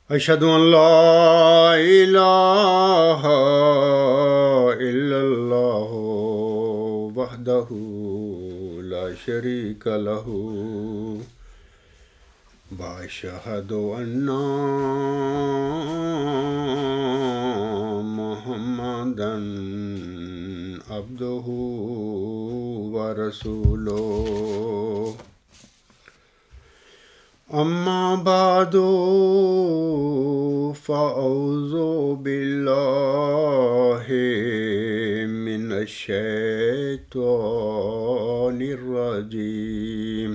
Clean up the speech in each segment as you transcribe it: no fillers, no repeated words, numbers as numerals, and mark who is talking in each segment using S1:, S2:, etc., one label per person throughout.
S1: أشهد أن لا إله إلا الله وحده لا شريك له وأشهد أن محمدا عبده ورسوله أما بعد فأعوذ بالله من الشيطان الرجيم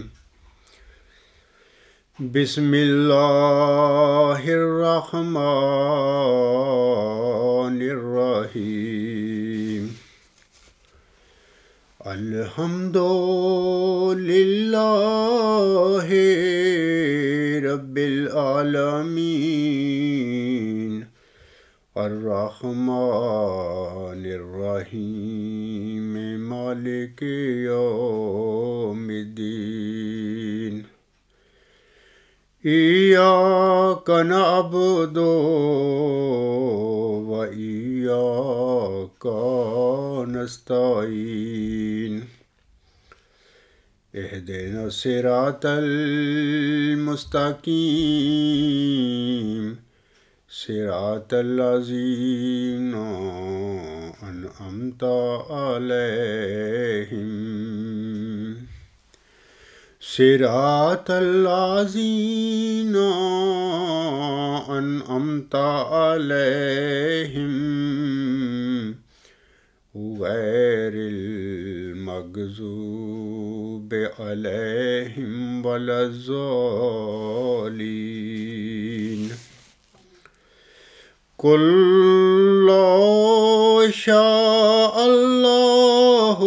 S1: بسم الله الرحمن الرحيم الحمد لله رب العالمين الرحمن الرحيم مالك يوم الدين إياك نعبد وإياك نستعين اهدنا الصراط المستقيم صراط الذين أنعمت عليهم صراط الذين أنعمت عليهم غير المغضوب عليهم ولا الضالين قل لو شاء الله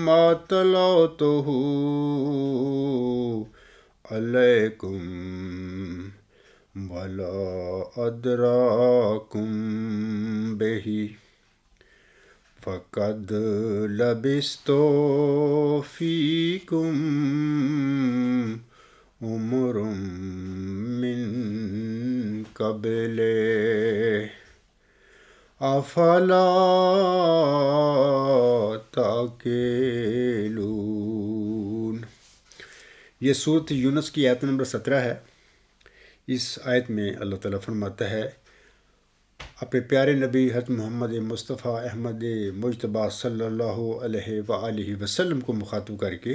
S1: ما تلوته عليكم ولا أدراكم به فقد لبثت فيكم عمر من قبله افلا تعقلون۔ یہ سورۃ یونس کی آیت نمبر 17 ہے۔ اس آیت میں اللہ تعالیٰ فرماتا ہے اپنے پیارے نبی حضرت محمد مصطفیٰ احمد مجتبیٰ صلی اللہ علیہ وآلہ وسلم کو مخاطب کر کے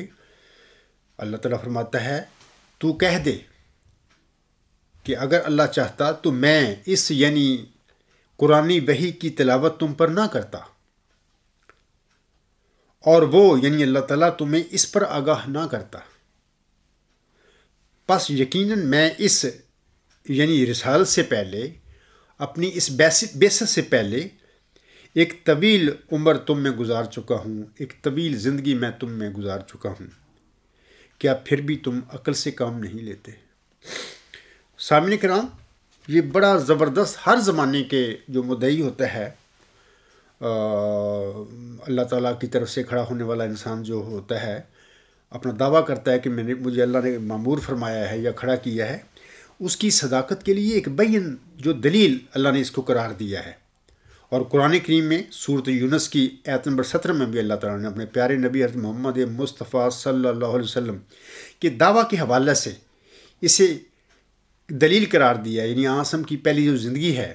S1: اللہ تعالیٰ فرماتا ہے تو کہہ دے کہ اگر اللہ چاہتا تو میں اس یعنی قرآنی وحی کی تلاوت تم پر نہ کرتا، اور وہ یعنی اللہ تعالیٰ تمہیں اس پر آگاہ نہ کرتا، پس یقیناً میں اس یعنی رسالت سے پہلے اپنی اس بعثت سے پہلے ایک طویل عمر تم میں گزار چکا ہوں، ایک طویل زندگی میں تم میں گزار چکا ہوں، کیا پھر بھی تم عقل سے کام نہیں لیتے؟ سامعین کرام، یہ بڑا زبردست ہر زمانے کے جو مدعی ہوتا ہے اللہ تعالیٰ کی طرف سے کھڑا ہونے والا انسان جو ہوتا ہے اپنا دعویٰ کرتا ہے کہ مجھے اللہ نے مامور فرمایا ہے یا کھڑا کیا ہے، اس کی صداقت کے لیے ایک بین جو دلیل اللہ نے اس کو قرار دیا ہے۔ اور قرآن کریم میں سورۃ یونس کی آیت نمبر 17 میں بھی اللہ تعالیٰ نے اپنے پیارے نبی حضرت محمد مصطفیٰ صلی اللہ علیہ وسلم کے دعویٰ کے حوالے سے اسے دلیل قرار دیا ہے، یعنی آسم کی پہلی جو زندگی ہے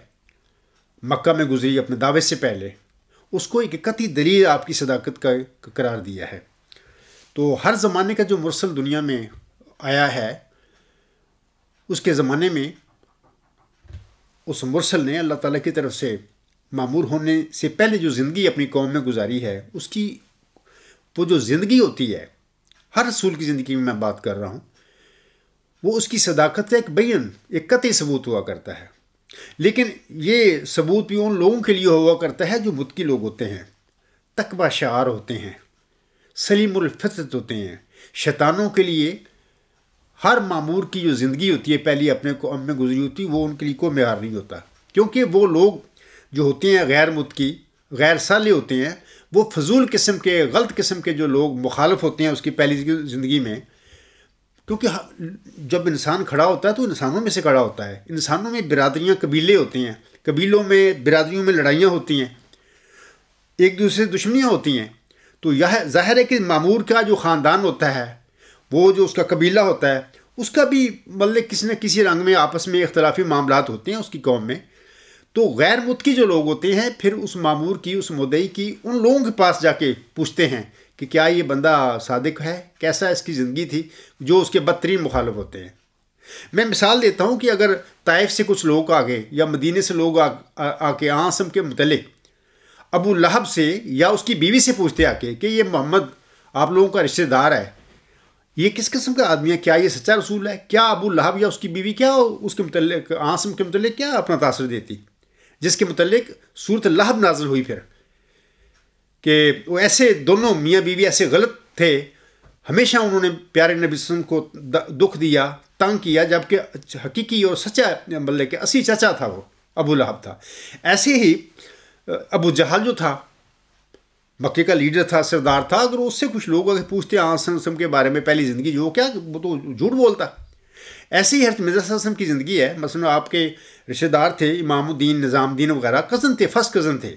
S1: مکہ میں گزری اپنے دعوے سے پہلے، اس کو ایک قطعی دلیل آپ کی صداقت کا قرار دیا ہے۔ تو ہر زمانے کا جو مرسل دنیا میں آیا ہے اس کے زمانے میں اس مرسل نے اللہ تعالیٰ کی طرف سے مامور ہونے سے پہلے جو زندگی اپنی قوم میں گزاری ہے، اس کی وہ جو زندگی ہوتی ہے، ہر رسول کی زندگی میں بات کر رہا ہوں، وہ اس کی صداقت کا ایک بیان، ایک قطعی ثبوت ہوا کرتا ہے۔ لیکن یہ ثبوت بھی ان لوگوں کے لیے ہوا کرتا ہے جو متقی لوگ ہوتے ہیں، تقویٰ شعار ہوتے ہیں، سلیم الفطرت ہوتے ہیں۔ شیطانوں کے لیے ہر معمور کی جو زندگی ہوتی ہے پہلی اپنے قوم میں گزری ہوتی، وہ ان کے لیے کوئی معیار نہیں ہوتا، کیونکہ وہ لوگ جو ہوتے ہیں غیر متقی، غیر صالح ہوتے ہیں، وہ فضول قسم کے، غلط قسم کے جو لوگ مخالف ہوتے ہیں اس کی پہلی زندگی میں، کیونکہ جب انسان کھڑا ہوتا ہے تو انسانوں میں سے کھڑا ہوتا ہے. انسانوں میں برادریاں قبیلے ہوتے ہیں، قبیلوں میں برادریوں میں لڑائیاں ہوتی ہیں، ایک دوسرے سے دشمنیاں ہوتی ہیں. تو یہ ظاہر ہے کہ معمور کا جو خاندان ہوتا ہے، وہ جو اس کا قبیلہ ہوتا ہے، اس کا بھی مطلب کسی نہ کسی رنگ میں آپس میں اختلافی معاملات ہوتے ہیں اس کی قوم میں. تو غیر متقی جو لوگ ہوتے ہیں پھر اس معمور کی، اس مدعی کی، ان لوگوں کے پاس جا کے پوچھتے ہیں کہ کیا یہ بندہ صادق ہے، کیسا اس کی زندگی تھی، جو اس کے بدترین مخالف ہوتے ہیں. میں مثال دیتا ہوں کہ اگر طائف سے کچھ لوگ آ گئے یا مدینے سے لوگ آ کے عاصم کے متعلق ابو لہب سے یا اس کی بیوی سے پوچھتے آ کے کہ یہ محمد آپ لوگوں کا رشتہ دار ہے، یہ کس قسم کا آدمی ہے، کیا یہ سچا رسول ہے، کیا ابو لہب یا اس کی بیوی کیا اس کے متعلق، عاصم کے متعلق کیا اپنا تاثر دیتی، جس کے متعلق سورۃ لہب نازل ہوئی پھر کہ وہ ایسے دونوں میاں بیوی ایسے غلط تھے، ہمیشہ انہوں نے پیارے نبی صلی اللہ علیہ وسلم کو دکھ دیا، تنگ کیا، جبکہ حقیقی اور سچا مطلب کہ اصلی چچا تھا وہ ابو لہب تھا. ایسے ہی ابو جہل جو تھا، مکے کا لیڈر تھا، سردار تھا، اگر اس سے کچھ لوگ اگر پوچھتے ہیں صلی اللہ علیہ وسلم کے بارے میں پہلی زندگی جو کیا، وہ تو جھوٹ بولتا. ایسے ہی حضرت مرزا صلی اللہ علیہ وسلم کی زندگی ہے. مثلا آپ کے رشتہ دار تھے امام الدین، نظام الدین وغیرہ، کزن تھے، فرسٹ کزن تھے.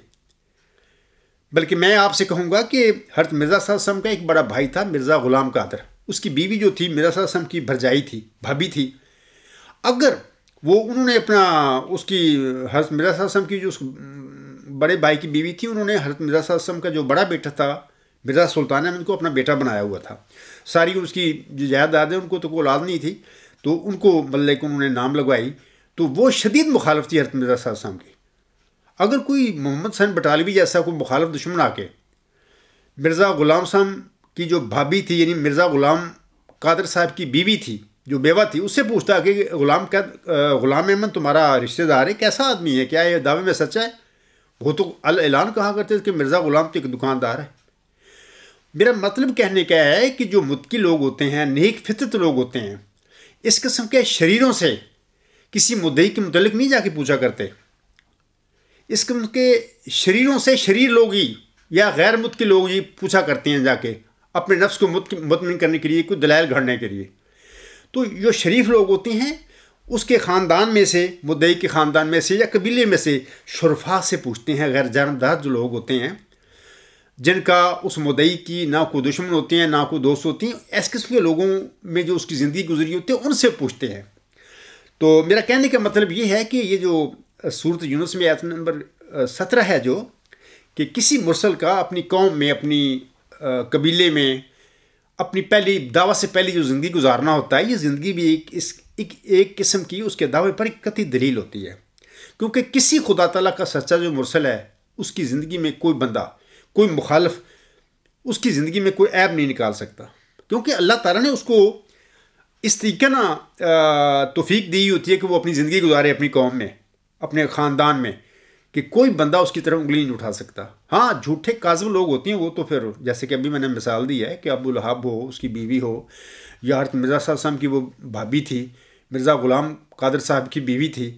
S1: بلکہ میں آپ سے کہوں گا کہ حضرت مرزا صلی اللہ علیہ وسلم کا ایک بڑا بھائی تھا مرزا غلام قادر، اس کی بیوی جو تھی مرزا صلی اللہ علیہ وسلم کی بھرجائی تھی، بھابھی تھی. اگر وہ انہوں نے اپنا اس کی حضرت مرزا صلی اللہ علیہ وسلم کی جو اس بڑے بھائی کی بیوی تھی، انہوں نے حضرت مرزا صلی اللہ علیہ وسلم کا جو بڑا بیٹا تھا مرزا سلطان احمد کو اپنا بیٹا بنایا ہوا تھا. ساری اس کی جو جائیداد ہے ان کو تو کوئی اولاد نہیں تھی، تو ان کو مطلب کہ انہوں نے نام لگوائی. تو وہ شدید مخالف تھی حضرت مرزا صلی اللہ علیہ وسلم کی. اگر کوئی محمد حسین بٹالوی جیسا کوئی مخالف دشمن آ کے مرزا غلام صاحب کی جو بھابھی تھی، یعنی مرزا غلام قادر صاحب کی بیوی تھی جو بیوہ تھی، اس سے پوچھتا کہ غلام احمد تمہارا رشتہ دار ہے، کیسا آدمی ہے، کیا یہ دعوے میں سچا ہے؟ وہ تو اعلان کہا کرتے تھے کہ مرزا غلام تو ایک دکاندار ہے. میرا مطلب کہنے کا ہے کہ جو متقی لوگ ہوتے ہیں، نیک فطرت لوگ ہوتے ہیں، اس قسم کے شریروں سے کسی مدعی کے متعلق نہیں جا کے پوچھا کرتے. اس قسم کے شریروں سے شریر لوگ ہی یا غیر متقی لوگ ہی پوچھا کرتے ہیں جا کے اپنے نفس کو مطمئن کرنے کے لیے، کوئی دلائل گھڑنے کے لیے. تو جو شریف لوگ ہوتے ہیں اس کے خاندان میں سے، مدعی کے خاندان میں سے یا قبیلے میں سے شرفا سے پوچھتے ہیں. غیر جانبدار جو لوگ ہوتے ہیں جن کا اس مدعی کی نہ کوئی دشمن ہوتے ہیں نہ کوئی دوست ہوتی ہیں، اس قسم کے لوگوں میں جو اس کی زندگی گزری ہوتی ہے ان سے پوچھتے ہیں. تو میرا کہنے کا مطلب یہ ہے کہ یہ جو سورۃ یونس میں آیت نمبر 17 ہے، جو کہ کسی مرسل کا اپنی قوم میں، اپنی قبیلے میں، اپنی پہلی دعوت سے پہلی جو زندگی گزارنا ہوتا ہے، یہ زندگی بھی ایک قسم کی اس کے دعوے پر ایک قطعی دلیل ہوتی ہے. کیونکہ کسی خدا تعالیٰ کا سچا جو مرسل ہے اس کی زندگی میں کوئی بندہ، کوئی مخالف اس کی زندگی میں کوئی عیب نہیں نکال سکتا، کیونکہ اللہ تعالیٰ نے اس کو اس طریقے نہ توفیق دی ہوتی ہے کہ وہ اپنی زندگی گزارے اپنی قوم میں، اپنے خاندان میں، کہ کوئی بندہ اس کی طرف انگلی نہیں اٹھا سکتا. ہاں جھوٹے کاذب لوگ ہوتے ہیں، وہ تو پھر جیسے کہ ابھی میں نے مثال دی ہے کہ ابو لہب ہو، اس کی بیوی ہو، یا حضرت مرزا صلی اللہ علیہ وسلم کی وہ بھابھی تھی، مرزا غلام قادر صاحب کی بیوی تھی،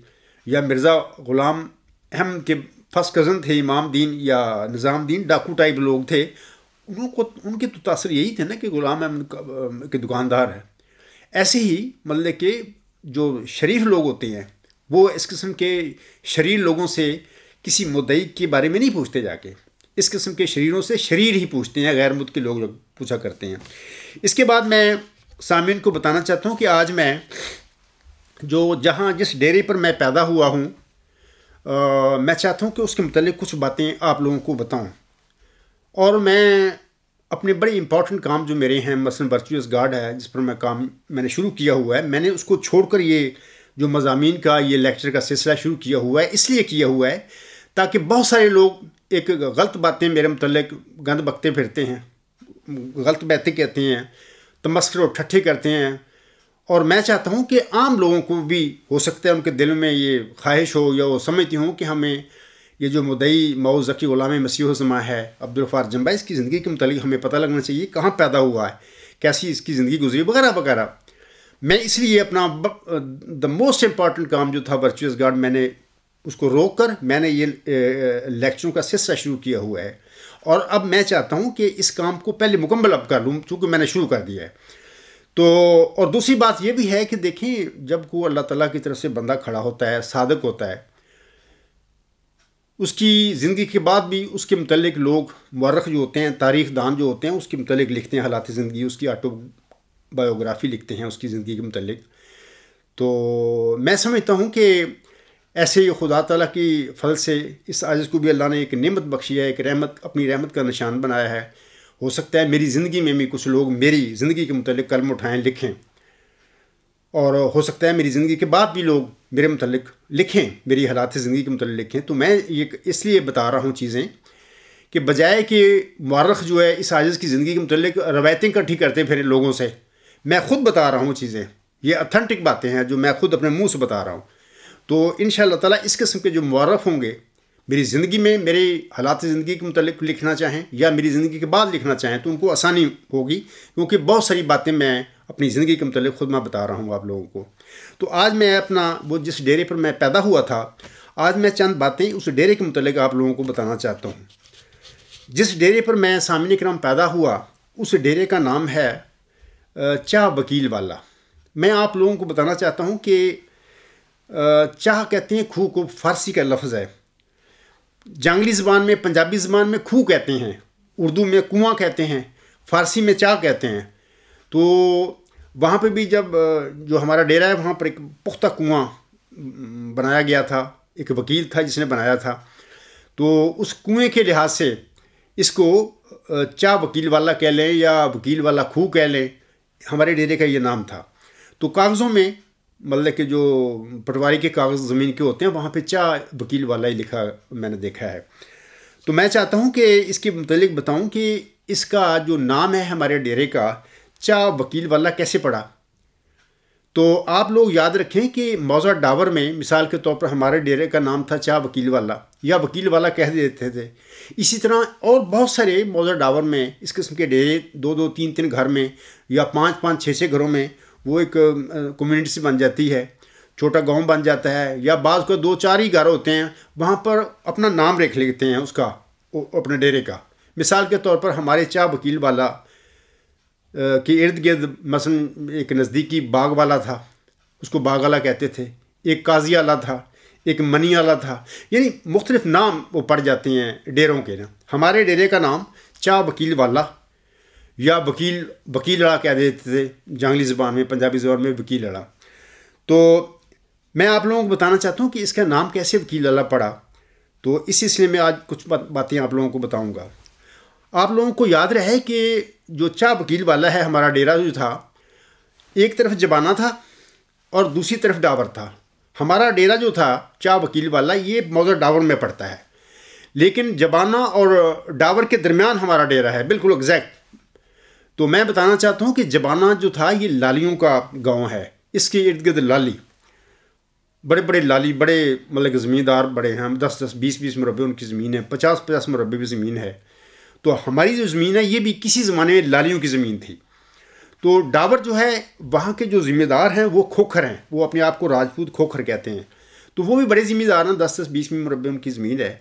S1: یا مرزا غلام احمد کے فرسٹ کزن تھے امام دین یا نظام دین، ڈاکو ٹائپ لوگ تھے. ان کے تو تاثر یہی تھے نا کہ غلام احمد کے دکاندار ہے. ایسے ہی مطلب کہ جو شریف لوگ ہوتے ہیں وہ اس قسم کے شریر لوگوں سے کسی مدعی کے بارے میں نہیں پوچھتے جا کے، اس قسم کے شریروں سے شریر ہی پوچھتے ہیں، غیر متقی لوگ پوچھا کرتے ہیں. اس کے بعد میں سامعین کو بتانا چاہتا ہوں کہ آج میں جس ڈیرے پر میں پیدا ہوا ہوں، میں چاہتا ہوں کہ اس کے متعلق کچھ باتیں آپ لوگوں کو بتاؤں. اور میں اپنے بڑے امپورٹنٹ کام جو میرے ہیں، مثلا ورچوئس گارڈ ہے جس پر میں نے شروع کیا ہوا ہے، میں نے اس کو چھوڑ کر یہ جو مضامین کا یہ لیکچر کا سلسلہ شروع کیا ہوا ہے، اس لیے کیا ہوا ہے تاکہ بہت سارے لوگ ایک غلط باتیں میرے متعلق گند بکتے پھرتے ہیں، غلط باتیں کہتے ہیں، تمسخر اور ٹھٹھے کرتے ہیں. اور میں چاہتا ہوں کہ عام لوگوں کو بھی ہو سکتا ہے ان کے دل میں یہ خواہش ہو یا وہ سمجھتی ہوں کہ ہمیں یہ جو مدعی مئو ذکی غلام مسیح الزماں ہے عبدالغفار جنبہ، اس کی زندگی کے متعلق ہمیں پتہ لگنا چاہیے، کہاں پیدا ہوا ہے، کیسی اس کی زندگی گزری وغیرہ وغیرہ. میں اس لیے اپنا دا موسٹ امپارٹنٹ کام جو تھا ورچوئس گارڈ، میں نے اس کو روک کر میں نے یہ لیکچروں کا سلسلہ شروع کیا ہوا ہے. اور اب میں چاہتا ہوں کہ اس کام کو پہلے مکمل اب کر لوں، چونکہ میں نے شروع کر دیا ہے. تو اور دوسری بات یہ بھی ہے کہ دیکھیں جب کوئی اللہ تعالیٰ کی طرف سے بندہ کھڑا ہوتا ہے، صادق ہوتا ہے، اس کی زندگی کے بعد بھی اس کے متعلق لوگ مورخ جو ہوتے ہیں، تاریخ دان جو ہوتے ہیں، اس کے متعلق لکھتے ہیں حالات زندگی، اس کی آٹو بایوگرافی لکھتے ہیں اس کی زندگی کے متعلق. تو میں سمجھتا ہوں کہ ایسے خدا تعالیٰ کی فضل سے اس عاجز کو بھی اللہ نے ایک نعمت بخشی ہے، ایک رحمت، اپنی رحمت کا نشان بنایا ہے. ہو سکتا ہے میری زندگی میں بھی کچھ لوگ میری زندگی کے متعلق قلم اٹھائیں، لکھیں، اور ہو سکتا ہے میری زندگی کے بعد بھی لوگ میرے متعلق لکھیں، میری حالات زندگی کے متعلق لکھیں. تو میں یہ اس لیے بتا رہا ہوں چیزیں کہ بجائے کہ مورخ جو ہے اس عاجز کی زندگی کے متعلق روایتیں اکٹھی کرتے پھر لوگوں سے، میں خود بتا رہا ہوں چیزیں، یہ اتھینٹک باتیں ہیں جو میں خود اپنے منہ سے بتا رہا ہوں. تو انشاءاللہ تعالیٰ اس قسم کے جو مورخ ہوں گے میری زندگی میں میرے حالات زندگی کے متعلق لکھنا چاہیں یا میری زندگی کے بعد لکھنا چاہیں تو ان کو آسانی ہوگی، کیونکہ بہت ساری باتیں میں اپنی زندگی کے متعلق خود میں بتا رہا ہوں آپ لوگوں کو. تو آج میں اپنا وہ جس ڈیرے پر میں پیدا ہوا تھا، آج میں چند باتیں اس ڈیرے کے متعلق آپ لوگوں کو بتانا چاہتا ہوں. جس ڈیرے پر میں سامعین کرام پیدا ہوا اس ڈیرے کا نام ہے چاہ وکیل والا. میں آپ لوگوں کو بتانا چاہتا ہوں کہ چاہ کہتے ہیں کھو کو، فارسی کا لفظ ہے. جنگلی زبان میں، پنجابی زبان میں کھو کہتے ہیں، اردو میں کنواں کہتے ہیں، فارسی میں چاہ کہتے ہیں. تو وہاں پہ بھی جب جو ہمارا ڈیرا ہے وہاں پر ایک پختہ کنواں بنایا گیا تھا، ایک وکیل تھا جس نے بنایا تھا. تو اس کنویں کے لحاظ سے اس کو چاہ وکیل والا کہہ لیں یا وکیل والا کھو کہہ لیں، ہمارے ڈیرے کا یہ نام تھا. تو کاغذوں میں مطلب کہ جو پٹواری کے کاغذ زمین کے ہوتے ہیں وہاں پہ چاہ وکیل والا ہی لکھا میں نے دیکھا ہے. تو میں چاہتا ہوں کہ اس کے متعلق بتاؤں کہ اس کا جو نام ہے ہمارے ڈیرے کا چاہ وکیل والا کیسے پڑا. تو آپ لوگ یاد رکھیں کہ موضوع ڈاور میں مثال کے طور پر ہمارے ڈیرے کا نام تھا چاہ وکیل والا یا وکیل والا کہہ دیتے تھے. اسی طرح اور بہت سارے موضوع ڈاور میں اس قسم کے ڈیرے 2-2 3-3 گھر میں یا 5-5 6-6 گھروں میں وہ ایک کمیونٹی سے بن جاتی ہے، چھوٹا گاؤں بن جاتا ہے، یا بعض کو 2-4 ہی گھر ہوتے ہیں وہاں پر اپنا نام لکھ لیتے ہیں اس کا، اپنے ڈیرے کا. مثال کے طور پر ہمارے چاہ وکیل والا کے ارد گرد مثلا ایک نزدیکی باغ والا تھا، اس کو باغ والا کہتے تھے، ایک قاضی والا تھا، ایک منی والا تھا، یعنی مختلف نام وہ پڑ جاتے ہیں ڈیروں کے نا. ہمارے ڈیرے کا نام چاہ وکیل والا یا وکیل اڑا کہہ دیتے تھے جنگلی زبان میں، پنجابی زبان میں وکیل اڑا. تو میں آپ لوگوں کو بتانا چاہتا ہوں کہ اس کا نام کیسے وکیل اڑا پڑا. تو اس سلسلے میں آج کچھ باتیں آپ لوگوں کو بتاؤں گا. آپ لوگوں کو یاد رہے کہ جو چاہ وکیل والا ہے ہمارا ڈیرا جو تھا، ایک طرف جبانہ تھا اور دوسری طرف ڈاور تھا. ہمارا ڈیرا جو تھا چاہ وکیل والا یہ موضوع ڈاور میں پڑتا ہے، لیکن جبانہ اور ڈاور کے درمیان ہمارا ڈیرا ہے، بالکل ایگزیکٹ. تو میں بتانا چاہتا ہوں کہ جبانہ جو تھا یہ لالیوں کا گاؤں ہے، اس کے ارد گرد لالی، بڑے بڑے لالی، بڑے مطلب کہ زمیندار بڑے ہیں، 10-10 20-20 مربے ان کی زمین ہے، 50-50 مربے بھی زمین ہے. تو ہماری جو زمین ہے یہ بھی کسی زمانے میں لالیوں کی زمین تھی. تو ڈاور جو ہے وہاں کے جو ذمہ دار ہیں وہ کھوکھر ہیں، وہ اپنے آپ کو راجپوت کھوکھر کہتے ہیں. تو وہ بھی بڑے ذمہ دار ہیں، 10-10 20 مربے ان کی زمین ہے.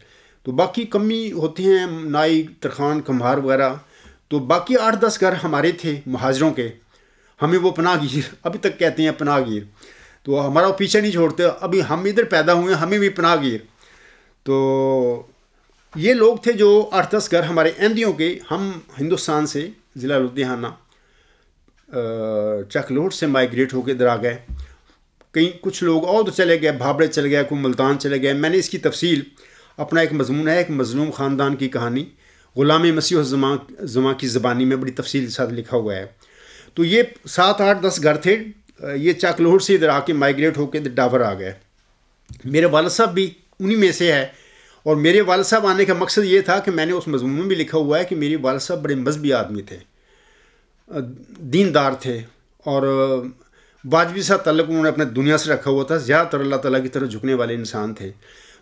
S1: تو باقی کمی ہوتے ہیں نائی، ترخان، کمہار وغیرہ. تو باقی 8-10 گھر ہمارے تھے مہاجروں کے، ہمیں وہ پناہ گیر ابھی تک کہتے ہیں، پناہ گیر. تو ہمارا وہ پیچھے نہیں چھوڑتے، ابھی ہم ادھر پیدا ہوئے ہیں ہمیں بھی پناہ گیر. تو یہ لوگ تھے جو 8-10 گھر ہمارے احمدیوں کے، ہم ہندوستان سے ضلع لدھیانہ چکلوٹ سے مائیگریٹ ہو کے ادھر آ گئے. کہیں کچھ لوگ اور چلے گئے، بھابڑے چلے گئے، کوئی ملتان چلے گئے. میں نے اس کی تفصیل، اپنا ایک مضمون ہے، ایک مظلوم خاندان کی کہانی، غلام مسیح الزماں کی زبانی میں بڑی تفصیل کے ساتھ لکھا ہوا ہے. تو یہ 7-8-10 گھر تھے، یہ چاکلوٹ سے ادھر آ کے مائیگریٹ ہو کے ادھر ڈاور آ گئے. میرے والد صاحب بھی انہی میں سے ہے، اور میرے والد صاحب آنے کا مقصد یہ تھا کہ میں نے اس مضمون میں بھی لکھا ہوا ہے کہ میرے والد صاحب بڑے مذہبی آدمی تھے، دیندار تھے، اور واجبی سا تعلق انہوں نے اپنے دنیا سے رکھا ہوا تھا، زیادہ تر اللہ تعالیٰ کی طرف جھکنے والے انسان تھے.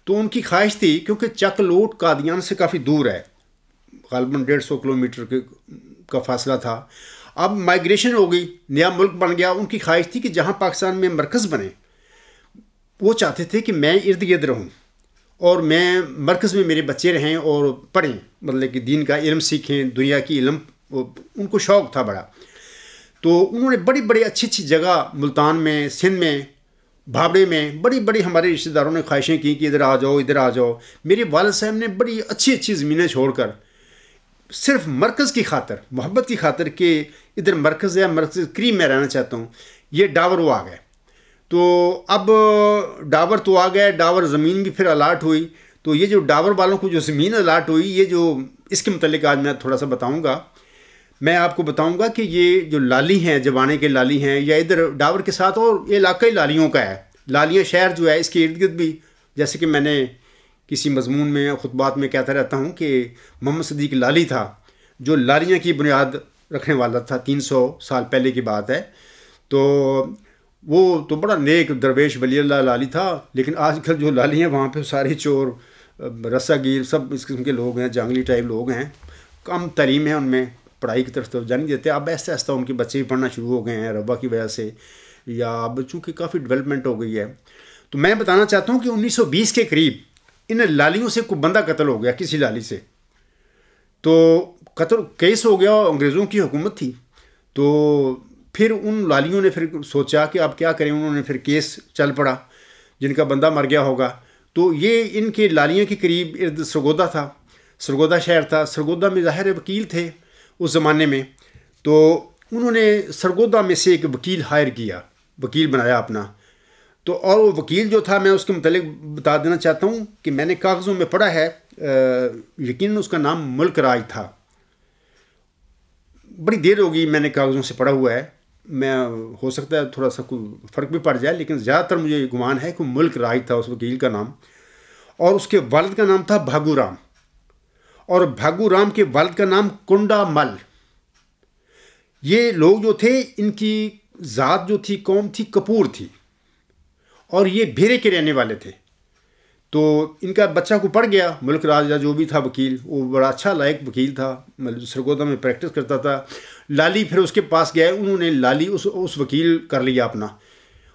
S1: تو ان کی خواہش تھی، کیونکہ چکلوٹ قادیان سے کافی دور ہے، غالباً 150 کلومیٹر کا فاصلہ تھا. اب مائیگریشن ہو گئی، نیا ملک بن گیا. ان کی خواہش تھی کہ جہاں پاکستان میں مرکز بنے، وہ چاہتے تھے کہ میں ارد گرد رہوں اور میں مرکز میں میرے بچے رہیں اور پڑھیں، مطلب کہ دین کا علم سیکھیں، دنیا کی علم ان کو شوق تھا بڑا. تو انہوں نے بڑی بڑی اچھی اچھی جگہ ملتان میں، سندھ میں، بھابڑے میں بڑی بڑی ہمارے رشتہ داروں نے خواہشیں کی کہ ادھر آ جاؤ ادھر آ جاؤ. میرے والد صاحب نے بڑی اچھی اچھی زمینیں چھوڑ کر صرف مرکز کی خاطر، محبت کی خاطر کہ ادھر مرکز ہے، مرکز قریب میں رہنا چاہتا ہوں، یہ ڈاور وہ آ گئے. تو اب ڈاور تو آ گئے، ڈاور زمین بھی پھر الاٹ ہوئی. تو یہ جو ڈاور والوں کو جو زمین الاٹ ہوئی، یہ جو اس کے متعلق آج میں تھوڑا سا بتاؤں گا. میں آپ کو بتاؤں گا کہ یہ جو لالی ہیں، جوانے کے لالی ہیں، یا ادھر ڈاور کے ساتھ اور یہ علاقہ ہی لالیوں کا ہے. لالیاں شہر جو ہے اس کے ارد گرد بھی، جیسے کہ میں نے کسی مضمون میں خطبات میں کہتا رہتا ہوں کہ محمد صدیق لالی تھا جو لالیاں کی بنیاد رکھنے والا تھا، 300 سال پہلے کی بات ہے. تو وہ تو بڑا نیک درویش ولی اللہ لالی تھا، لیکن آج کل جو لالی ہیں وہاں پہ سارے چور، رسا گیر، سب اس قسم کے لوگ ہیں، جانگلی ٹائپ لوگ ہیں. کم تعلیم ہے ان میں، پڑھائی کی طرف توجہ نہیں دیتے. اب آہستہ آہستہ ان کے بچے بھی پڑھنا شروع ہو گئے ہیں ربا کی وجہ سے، یا اب چونکہ کافی ڈیولپمنٹ ہو گئی ہے. تو میں بتانا چاہتا ہوں کہ 1920 کے قریب ان لالیوں سے کوئی بندہ قتل ہو گیا، کسی لالی سے. تو قتل کیس ہو گیا، انگریزوں کی حکومت تھی. تو پھر ان لالیوں نے پھر سوچا کہ اب کیا کریں. انہوں نے پھر کیس چل پڑا، جن کا بندہ مر گیا ہوگا. تو یہ ان کے لالیوں کے قریب ارد سرگودا تھا، سرگودا شہر تھا. سرگودا میں ظاہر وکیل تھے اس زمانے میں. تو انہوں نے سرگودا میں سے ایک وکیل ہائر کیا، وکیل بنایا اپنا. تو اور وہ وکیل جو تھا، میں اس کے متعلق بتا دینا چاہتا ہوں کہ میں نے کاغذوں میں پڑھا ہے، یقیناً اس کا نام ملک راج تھا. بڑی دیر ہوگی میں نے کاغذوں سے پڑھا ہوا ہے، میں ہو سکتا ہے تھوڑا سا کوئی فرق بھی پڑ جائے، لیکن زیادہ تر مجھے گمان ہے کہ ملک راج تھا اس وکیل کا نام. اور اس کے والد کا نام تھا بھاگو رام، اور بھاگو رام کے والد کا نام کنڈا مل. یہ لوگ جو تھے، ان کی ذات جو تھی، قوم تھی، کپور تھی، اور یہ بھیرے کے رہنے والے تھے. تو ان کا بچہ کو پڑ گیا، ملک راج جو بھی تھا وکیل، وہ بڑا اچھا لائق وکیل تھا، سرگودا میں پریکٹس کرتا تھا. لالی پھر اس کے پاس گئے، انہوں نے لالی اس وکیل کر لیا اپنا،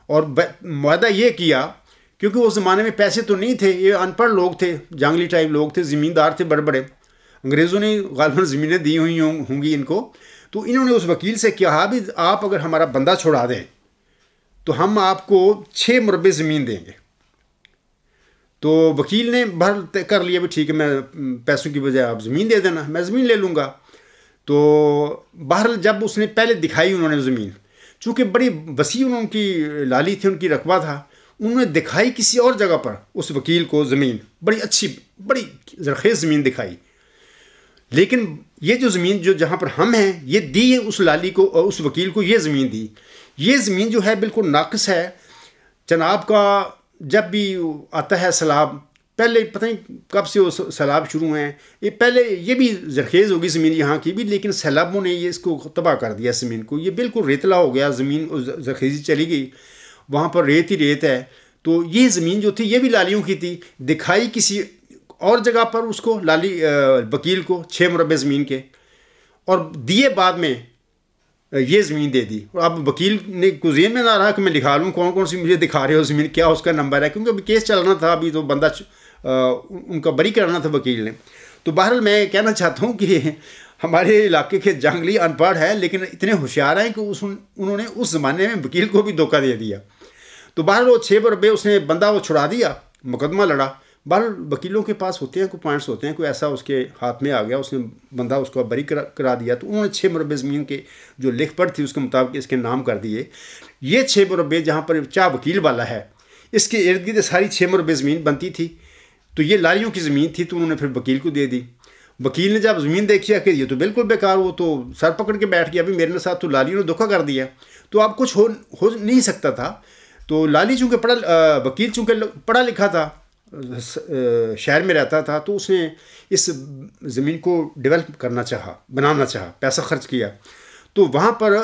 S1: اور معاہدہ یہ کیا، کیونکہ اس زمانے میں پیسے تو نہیں تھے، یہ ان پڑھ لوگ تھے، جانگلی ٹائپ لوگ تھے، زمیندار تھے بڑے بڑے. انگریزوں نے غالباً زمینیں دی ہوئی ہوں گی ان کو. تو انہوں نے اس وکیل سے کہا بھی آپ اگر ہمارا بندہ چھڑا دیں تو ہم آپ کو 6 مربع زمین دیں گے. تو وکیل نے بہر طے کر لیا بھی ٹھیک ہے، میں پیسوں کی بجائے آپ زمین دے دینا، میں زمین لے لوں گا. تو بہرحال جب اس نے پہلے دکھائی انہوں نے زمین، چونکہ بڑی وسیع ان کی لالی تھی، ان کی رقبہ تھا، انہوں نے دکھائی کسی اور جگہ پر اس وکیل کو زمین، بڑی اچھی بڑی زرخیز زمین دکھائی. لیکن یہ جو زمین جو جہاں پر ہم ہیں، یہ دی اس لالی کو، اس وکیل کو یہ زمین دی. یہ زمین جو ہے بالکل ناقص ہے. جناب کا جب بھی آتا ہے سیلاب، پہلے پتہ نہیں کب سے وہ سیلاب شروع ہیں، یہ پہلے یہ بھی زرخیز ہوگی زمین یہاں کی بھی، لیکن سیلابوں نے یہ اس کو تباہ کر دیا زمین کو. یہ بالکل ریتلا ہو گیا، زمین زرخیزی چلی گئی، وہاں پر ریت ہی ریت ہے. تو یہ زمین جو تھی یہ بھی لالیوں کی تھی، دکھائی کسی اور جگہ پر اس کو لالی وکیل کو 6 مربع زمین کے، اور دیے بعد میں یہ زمین دے دی. اور اب وکیل نے کو ذہن میں نہ رہا کہ میں لکھا لوں کون کون سی مجھے دکھا رہے ہو زمین، کیا اس کا نمبر ہے، کیونکہ ابھی کیس چلنا تھا، ابھی تو بندہ ان کا بری کرنا تھا وکیل نے. تو بہرحال میں کہنا چاہتا ہوں کہ ہمارے علاقے کے جنگلی ان پڑھ ہے، لیکن اتنے ہوشیار ہیں کہ انہوں نے اس زمانے میں وکیل کو بھی دھوکہ دے دیا. تو بہرحال وہ 6 مربع اس نے بندہ وہ چھڑا دیا، مقدمہ لڑا. بہرحال وکیلوں کے پاس ہوتے ہیں کوئی پوائنٹس ہوتے ہیں، کوئی ایسا اس کے ہاتھ میں آ گیا، اس نے بندہ اس کو بری کرا دیا. تو انہوں نے 6 مربع زمین کے جو لکھ پڑھ تھی اس کے مطابق اس کے نام کر دیے. یہ 6 مربع جہاں پر چاہ وکیل والا ہے، اس کے ارد گرد ساری 6 مربع زمین بنتی تھی. تو یہ لالیوں کی زمین تھی، تو انہوں نے پھر وکیل کو دے دی. وکیل نے جب زمین دیکھی کہ یہ تو بالکل بیکار، وہ تو سر پکڑ کے بیٹھ گیا، ابھی میرے ساتھ تو لالیوں نے دھوکہ کر دیا، تو اب کچھ ہو نہیں سکتا تھا. تو لالی چونکہ وکیل چونکہ پڑھا لکھا تھا، شہر میں رہتا تھا، تو اس نے اس زمین کو ڈیولپ کرنا چاہا، بنانا چاہا، پیسہ خرچ کیا. تو وہاں پر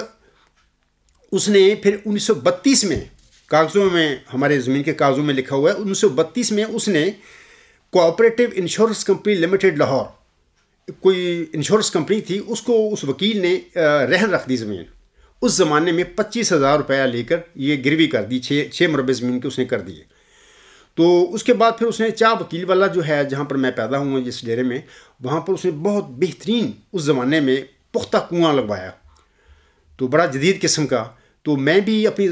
S1: اس نے پھر 1932 میں کاغذوں میں، ہمارے زمین کے کاغذوں میں لکھا ہوا ہے، 1932 میں اس نے cooperative insurance company limited Lahore, کوئی انشورنس کمپنی تھی، اس کو اس وکیل نے رہن رکھ دی زمین. اس زمانے میں 25,000 روپیہ لے کر یہ گروی کر دی، 6 مربع زمین کے اس نے کر دیے. تو اس کے بعد پھر اس نے چاہ وکیل والا جو ہے جہاں پر میں پیدا ہوں جس ڈیرے میں، وہاں پر اس نے بہت بہترین اس زمانے میں پختہ کنواں لگوایا. تو بڑا جدید قسم کا. تو میں بھی اپنی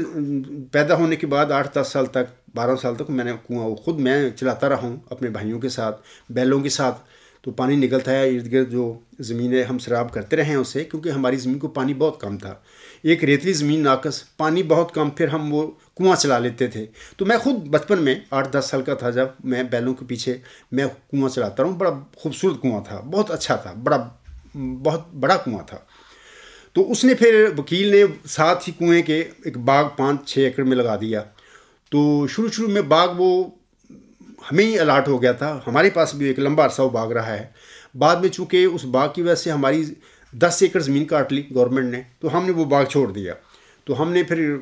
S1: پیدا ہونے کے بعد 8-10 سال تک 12 سال تک میں نے کنواں خود میں چلاتا رہا ہوں اپنے بھائیوں کے ساتھ بیلوں کے ساتھ. تو پانی نکلتا ہے ارد گرد جو زمینیں ہم سیراب کرتے رہے ہیں اس سے، کیونکہ ہماری زمین کو پانی بہت کم تھا. ایک ریتلی زمین ناقص، پانی بہت کم، پھر ہم وہ کنواں چلا لیتے تھے. تو میں خود بچپن میں 8-10 سال کا تھا جب میں بیلوں کے پیچھے میں کنواں چلاتا رہا ہوں. بڑا خوبصورت کنواں تھا، بہت اچھا تھا، بہت بڑا کنواں تھا. تو اس نے پھر وکیل نے ساتھ ہی کنویں کے ایک باغ 5-6 ایکڑ میں لگا دیا. تو شروع میں باغ وہ ہمیں ہی الاٹ ہو گیا تھا. ہمارے پاس بھی ایک لمبا عرصہ وہ باغ رہا ہے. بعد میں چونکہ اس باغ کی وجہ سے ہماری 10 ایکڑ زمین کاٹ لی گورنمنٹ نے، تو ہم نے وہ باغ چھوڑ دیا. تو ہم نے پھر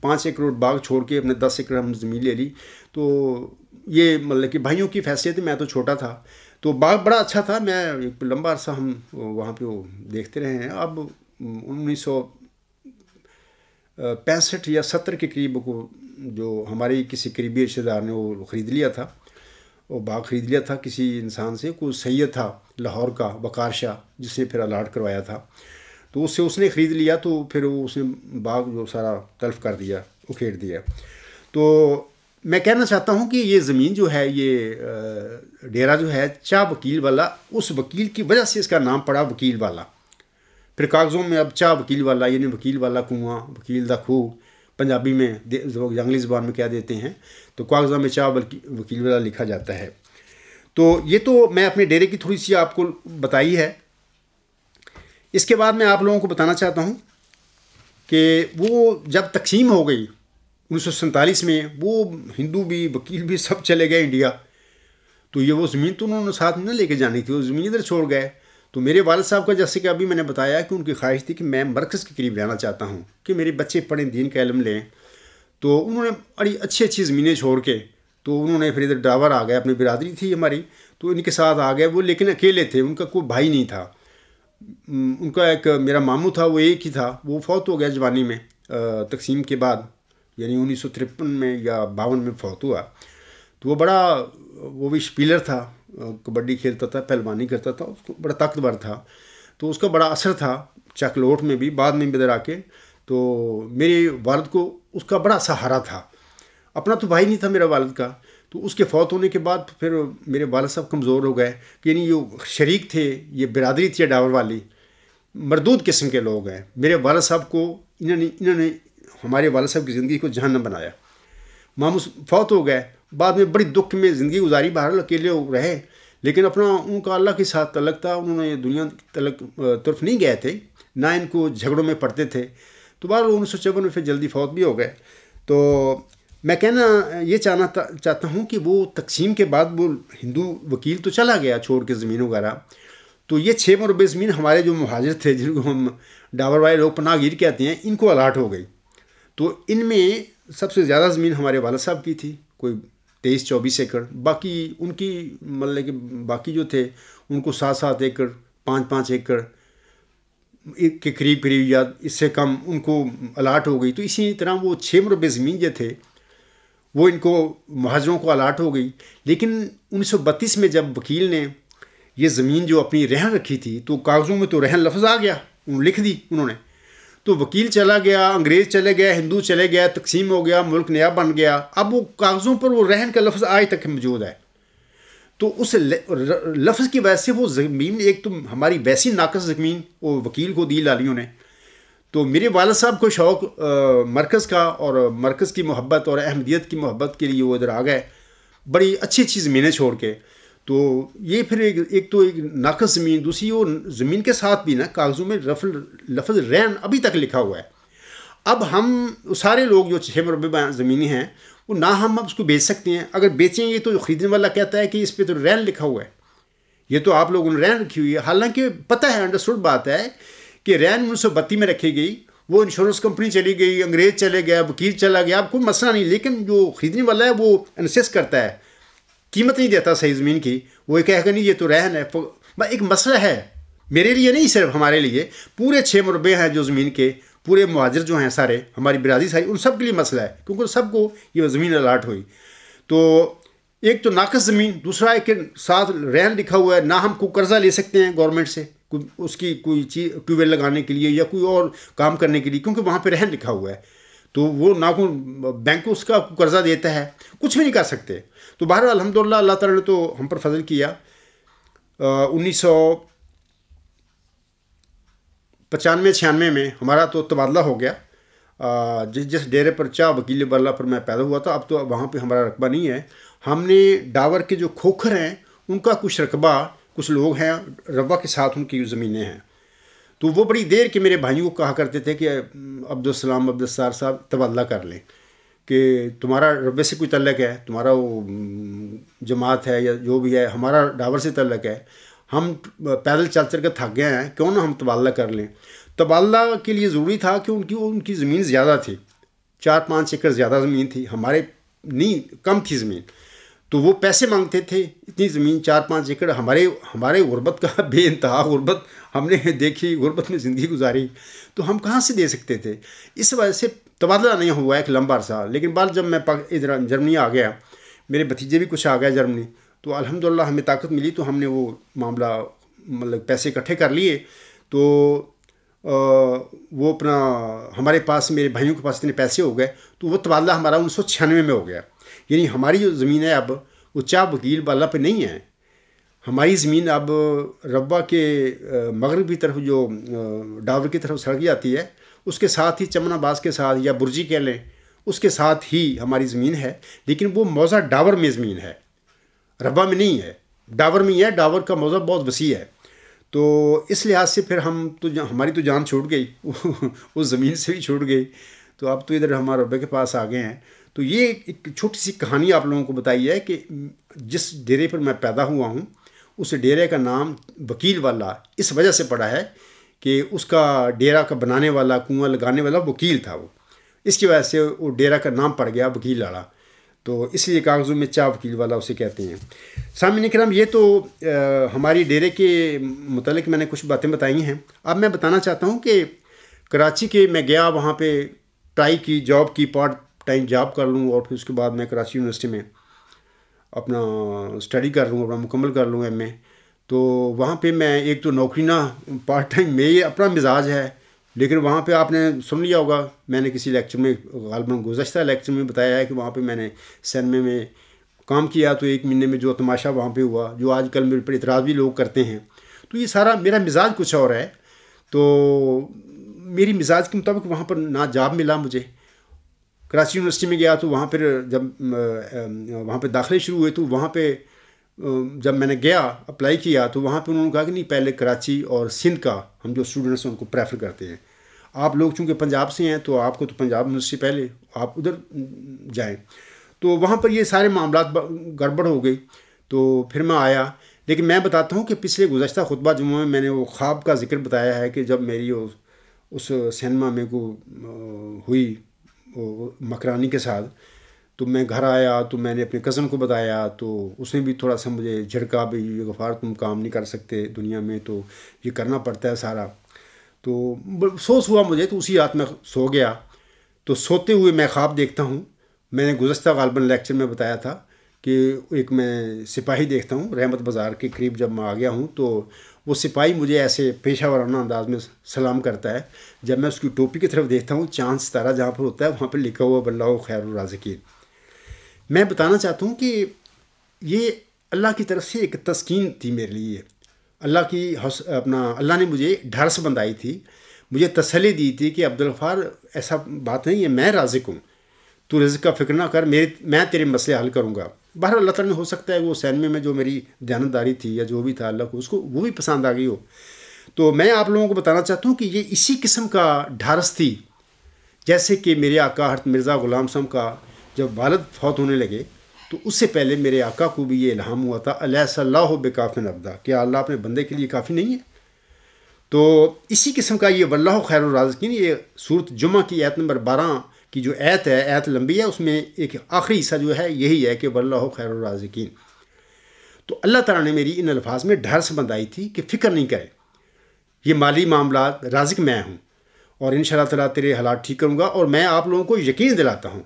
S1: 5 ایکڑ باغ چھوڑ کے اپنے 10 ایکڑ ہم زمین لے لی. تو یہ مطلب کہ بھائیوں کی فیصلے تھے، میں تو چھوٹا تھا. تو باغ بڑا اچھا تھا، میں ایک لمبا عرصہ ہم وہاں پہ وہ دیکھتے رہے ہیں. اب 1965 یا 70 کے قریب کو جو ہمارے کسی قریبی رشتہ دار نے وہ خرید لیا تھا، وہ باغ خرید لیا تھا کسی انسان سے. کوئی سید تھا لاہور کا، وقار شاہ، جس نے پھر الاٹ کروایا تھا. تو اس نے خرید لیا. تو پھر اس نے باغ جو سارا تلف کر دیا، اکھیڑ دیا. تو میں کہنا چاہتا ہوں کہ یہ زمین جو ہے، یہ ڈیرا جو ہے چاہ وکیل والا، اس وکیل کی وجہ سے اس کا نام پڑا وکیل والا. پھر کاغذوں میں اب چاہ وکیل والا، یعنی وکیل والا کنواں، وکیل دا کھوہ پنجابی میں، جنگلی زبان میں کیا دیتے ہیں. تو کاغذوں میں چاہ وکیل والا لکھا جاتا ہے. تو یہ تو میں اپنے ڈیرے کی تھوڑی سی آپ کو بتائی ہے. اس کے بعد میں آپ لوگوں کو بتانا چاہتا ہوں کہ وہ جب تقسیم ہو گئی 1947 میں، وہ ہندو بھی وکیل بھی سب چلے گئے انڈیا. تو یہ وہ زمین تو انہوں نے ساتھ نہ لے کے جانی تھی، وہ زمین ادھر چھوڑ گئے. تو میرے والد صاحب کا، جیسے کہ ابھی میں نے بتایا کہ ان کی خواہش تھی کہ میں مرکز کے قریب رہنا چاہتا ہوں، کہ میرے بچے پڑھیں، دین کا علم لیں. تو انہوں نے بڑی اچھی زمینیں چھوڑ کے، تو انہوں نے پھر ادھر ڈراور آ گئے، اپنی برادری تھی ہماری، تو ان کے ساتھ آ گئے وہ. لیکن اکیلے تھے، ان کا کوئی بھائی نہیں تھا. ان کا ایک میرا ماموں تھا، وہ ایک ہی تھا، وہ فوت ہو گیا جوانی میں تقسیم کے بعد، یعنی 1953 میں یا 52 میں فوت ہوا. تو وہ بھی شپیلر تھا، کبڈی کھیلتا تھا، پہلوانی کرتا تھا، اس کو بڑا طاقتور تھا. تو اس کا بڑا اثر تھا چک لوٹ میں بھی، بعد میں بھی ادھر آ کے. تو میرے والد کو اس کا بڑا سہارا تھا. اپنا تو بھائی نہیں تھا میرا والد کا. تو اس کے فوت ہونے کے بعد پھر میرے والد صاحب کمزور ہو گئے. کہ یعنی یہ شریک تھے، یہ برادری تھی ڈاور والی، مردود قسم کے لوگ ہیں. میرے والد صاحب کو انہوں نے ہمارے والد صاحب کی زندگی کو جہنم بنایا. ماموں فوت ہو گئے، بعد میں بڑی دکھ میں زندگی گزاری، باہر اکیلے رہے. لیکن اپنا ان کا اللہ کے ساتھ تعلق تھا، انہوں نے دنیا طرف نہیں گئے تھے، نہ ان کو جھگڑوں میں پڑتے تھے. تو بہرحال 1954 میں پھر جلدی فوت بھی ہو گئے. تو میں کہنا یہ چاہتا ہوں کہ وہ تقسیم کے بعد وہ ہندو وکیل تو چلا گیا چھوڑ کے زمین وغیرہ. تو یہ 6 مربع زمین ہمارے جو مہاجر تھے، جن کو ہم ڈاور والے لوگ پناہ گیر کہتے ہیں، ان کو الاٹ ہو گئی. تو ان میں سب سے زیادہ زمین ہمارے والد صاحب کی تھی، کوئی 23-24 ایکڑ. باقی ان کی مطلب کہ باقی جو تھے ان کو 7-7 ایکڑ 5-5 ایکڑ کے قریب یا اس سے کم ان کو الاٹ ہو گئی. تو اسی طرح وہ 6 مربع زمین جو تھے وہ ان کو مہاجروں کو الاٹ ہو گئی. لیکن 1932 میں جب وکیل نے یہ زمین جو اپنی رہن رکھی تھی، تو کاغذوں میں تو رہن لفظ آ گیا، لکھ دی انہوں نے. تو وکیل چلا گیا، انگریز چلے گئے، ہندو چلے گئے، تقسیم ہو گیا، ملک نیا بن گیا. اب وہ کاغذوں پر وہ رہن کا لفظ آج تک موجود ہے. تو اس لفظ کی وجہ سے وہ زمین ایک تو ہماری ویسی ناقص زمین وہ وکیل کو دی لالیوں نے. تو میرے والد صاحب کو شوق مرکز کا، اور مرکز کی محبت اور احمدیت کی محبت کے لیے وہ ادھر آ گئے، بڑی اچھی زمینیں چھوڑ کے. تو یہ پھر ایک تو ایک ناقص زمین، دوسری وہ زمین کے ساتھ بھی نا کاغذوں میں لفظ رہن ابھی تک لکھا ہوا ہے. اب ہم سارے لوگ جو 6 مربع زمینیں ہیں، وہ نہ ہم اب اس کو بیچ سکتے ہیں. اگر بیچیں گے تو خریدنے والا کہتا ہے کہ اس پہ تو رہن لکھا ہوا ہے، یہ تو آپ لوگوں نے رہن رکھی ہوئی ہے. حالانکہ پتہ ہے، انڈرسٹوڈ بات ہے کہ رہن 1932 میں رکھی گئی، وہ انشورنس کمپنی چلی گئی، انگریز چلے گیا، وکیل چلا گیا، اب کوئی مسئلہ نہیں. لیکن جو خریدنے والا ہے وہ انسسٹ کرتا ہے، قیمت نہیں دیتا صحیح زمین کی. وہ کہے گا نہیں یہ تو رہن ہے. ایک مسئلہ ہے میرے لیے، نہیں صرف ہمارے لیے، پورے 6 مربع ہیں جو زمین کے، پورے مہاجر جو ہیں سارے، ہماری برادری ساری، ان سب کے لیے مسئلہ ہے، کیونکہ سب کو یہ زمین الاٹ ہوئی. تو ایک تو ناقص زمین، دوسرا ایک ساتھ رہن لکھا ہوا ہے، نہ ہم کو قرضہ لے سکتے ہیں گورنمنٹ سے اس کی کوئی چیز ٹیوب ویل لگانے کے لیے یا کوئی اور کام کرنے کے لیے، کیونکہ وہاں پہ رہن لکھا ہوا ہے، تو وہ نہ کوئی بینک اس کا قرضہ دیتا ہے، کچھ بھی نہیں کر سکتے۔ تو بہرحال الحمدللہ اللہ تعالیٰ نے تو ہم پر فضل کیا۔ 1995-96 میں ہمارا تو تبادلہ ہو گیا۔ جس ڈیرے پر چاہ وکیل باللہ پر میں پیدا ہوا تھا، اب تو وہاں پہ ہمارا رقبہ نہیں ہے۔ ہم نے ڈاور کے جو کھوکھر ہیں ان کا کچھ رقبہ، کچھ لوگ ہیں ربوہ کے ساتھ ان کی زمینیں ہیں، تو وہ بڑی دیر کے میرے بھائیوں کو کہا کرتے تھے کہ عبدالسلام عبدالستار صاحب تبادلہ کر لیں، کہ تمہارا ربے سے کوئی تعلق ہے، تمہارا وہ جماعت ہے یا جو بھی ہے، ہمارا ڈاور سے تعلق ہے، ہم پیدل چل چل کر تھک گئے ہیں، کیوں نہ ہم تبادلہ کر لیں۔ تبادلہ کے لیے ضروری تھا کہ ان کی زمین زیادہ تھی، 4-5 ایکڑ زیادہ زمین تھی، ہمارے نہیں، کم تھی زمین، تو وہ پیسے مانگتے تھے۔ اتنی زمین 4-5 ایکڑ، ہمارے غربت کا بے انتہا غربت ہم نے دیکھی، غربت میں زندگی گزاری، تو ہم کہاں سے دے سکتے تھے؟ اس وجہ سے تبادلہ نہیں ہوا ایک لمبا عرصہ۔ لیکن بعد جب میں ادھر جرمنی آ گیا، میرے بھتیجے بھی کچھ آ گئے جرمنی، تو الحمدللہ ہمیں طاقت ملی، تو ہم نے وہ معاملہ مطلب پیسے اکٹھے کر لیے، تو وہ اپنا ہمارے پاس، میرے بھائیوں کے پاس اتنے پیسے ہو گئے، تو وہ تبادلہ ہمارا 1996 میں ہو گیا۔ یعنی ہماری جو زمین ہے اب وہ چاہ وکیل باللہ پہ نہیں ہے، ہماری زمین اب ربوہ کے مغربی طرف جو ڈاور کی طرف سڑک جاتی ہے، اس کے ساتھ ہی چمن آباز کے ساتھ یا برجی کہہ لیں، اس کے ساتھ ہی ہماری زمین ہے، لیکن وہ موضع ڈاور میں زمین ہے، ربوہ میں نہیں ہے، ڈاور میں ہی ہے۔ ڈاور کا موضع بہت وسیع ہے، تو اس لحاظ سے پھر ہماری تو جان چھوٹ گئی اس زمین سے بھی چھوٹ گئی، تو اب تو ادھر ہمارے ربے کے پاس آ گئے ہیں۔ تو یہ ایک چھوٹی سی کہانی آپ لوگوں کو بتائی ہے کہ جس ڈیرے پر میں پیدا ہوا ہوں، اس ڈیرے کا نام وکیل والا اس وجہ سے پڑا ہے کہ اس کا ڈیرا کا بنانے والا، کنواں لگانے والا وکیل تھا، وہ اس کی وجہ سے وہ ڈیرا کا نام پڑ گیا وکیل والا، تو اس لیے کاغذوں میں چاہ وکیل والا اسے کہتے ہیں۔ سامعین کرام، یہ تو ہماری ڈیرے کے متعلق میں نے کچھ باتیں بتائی ہیں۔ اب میں بتانا چاہتا ہوں کہ کراچی کے میں گیا، وہاں پہ ٹرائی کی، جاب کی، پارٹ ٹائم جاب کر لوں، اور پھر اس کے بعد میں کراچی یونیورسٹی میں اپنا اسٹڈی کر لوں، اپنا مکمل کر لوں ایم اے۔ تو وہاں پہ میں ایک تو نوکری نہ، پارٹ ٹائم میں یہ اپنا مزاج ہے، لیکن وہاں پہ آپ نے سن لیا ہوگا، میں نے کسی لیکچر میں غالباً گزشتہ لیکچر میں بتایا ہے کہ وہاں پہ میں نے سینمے میں کام کیا، تو 1 مہینے میں جو تماشا وہاں پہ ہوا، جو آج کل میرے پر اعتراض بھی لوگ کرتے ہیں، تو یہ سارا میرا مزاج کچھ اور ہے، تو میری مزاج کے مطابق وہاں پر نہ جاب ملا مجھے۔ کراچی یونیورسٹی میں گیا، تو وہاں پھر جب وہاں پہ داخلے شروع ہوئے، تو وہاں پہ جب میں نے گیا اپلائی کیا، تو وہاں پہ انہوں نے کہا کہ نہیں، پہلے کراچی اور سندھ کا ہم جو اسٹوڈنٹس ہیں ان کو پریفر کرتے ہیں، آپ لوگ چونکہ پنجاب سے ہیں تو آپ کو تو پنجاب یونیورسٹی پہلے، آپ ادھر جائیں۔ تو وہاں پر یہ سارے معاملات گڑبڑ ہو گئی، تو پھر میں آیا۔ لیکن میں بتاتا ہوں کہ پچھلے گزشتہ خطبہ جمعہ میں نے وہ خواب کا ذکر بتایا ہے کہ جب میری اس سینما میں کو ہوئی مکرانی کے ساتھ، تو میں گھر آیا، تو میں نے اپنے کزن کو بتایا، تو اس نے بھی تھوڑا سا مجھے جھڑکا، بھی غفار تم کام نہیں کر سکتے دنیا میں، تو یہ کرنا پڑتا ہے سارا۔ تو افسوس ہوا مجھے، تو اسی رات میں سو گیا۔ تو سوتے ہوئے میں خواب دیکھتا ہوں، میں نے گزشتہ غالباً لیکچر میں بتایا تھا کہ ایک میں سپاہی دیکھتا ہوں، رحمت بازار کے قریب جب میں آ گیا ہوں، تو وہ سپاہی مجھے ایسے پیشہ ورانہ انداز میں سلام کرتا ہے۔ جب میں اس کی ٹوپی کی طرف دیکھتا ہوں، چاند ستارہ جہاں پر ہوتا ہے وہاں پہ لکھا ہوا واللہ خیر الرازقین۔ میں بتانا چاہتا ہوں کہ یہ اللہ کی طرف سے ایک تسکین تھی میرے لیے، اللہ نے مجھے ڈھارس بندائی تھی، مجھے تسلی دی تھی کہ عبدالغفار ایسا بات نہیں ہے، میں رازق ہوں، تو رزق کا فکر نہ کر، میں تیرے مسئلے حل کروں گا۔ بہر اللہ تعالیٰ نے ہو سکتا ہے وہ سینمے میں جو میری دیانتداری تھی یا جو بھی تھا، اللہ کو اس کو وہ بھی پسند آ گئی ہو۔ تو میں آپ لوگوں کو بتانا چاہتا ہوں کہ یہ اسی قسم کا ڈھارس تھی، جیسے کہ میرے آقا حضرت مرزا غلام صاحب کا جب والد فوت ہونے لگے، تو اس سے پہلے میرے آقا کو بھی یہ الہام ہوا تھا، الیس اللہ بکاف عبدا، کہ اللہ اپنے بندے کے لیے کافی نہیں ہے۔ تو اسی قسم کا یہ واللہ خیر الرازقین، یہ سورۃ جمعہ کی آیت نمبر 12 کی جو آیت ہے، آیت لمبی ہے، اس میں ایک آخری حصہ جو ہے یہی ہے کہ واللہ خیر الرازقین۔ تو اللہ تعالیٰ نے میری ان الفاظ میں ڈھارس بندائی تھی کہ فکر نہیں کرے، یہ مالی معاملات رازق میں ہوں، اور انشاءاللہ تعالیٰ تیرے حالات ٹھیک کروں گا، اور میں آپ لوگوں کو یقین دلاتا ہوں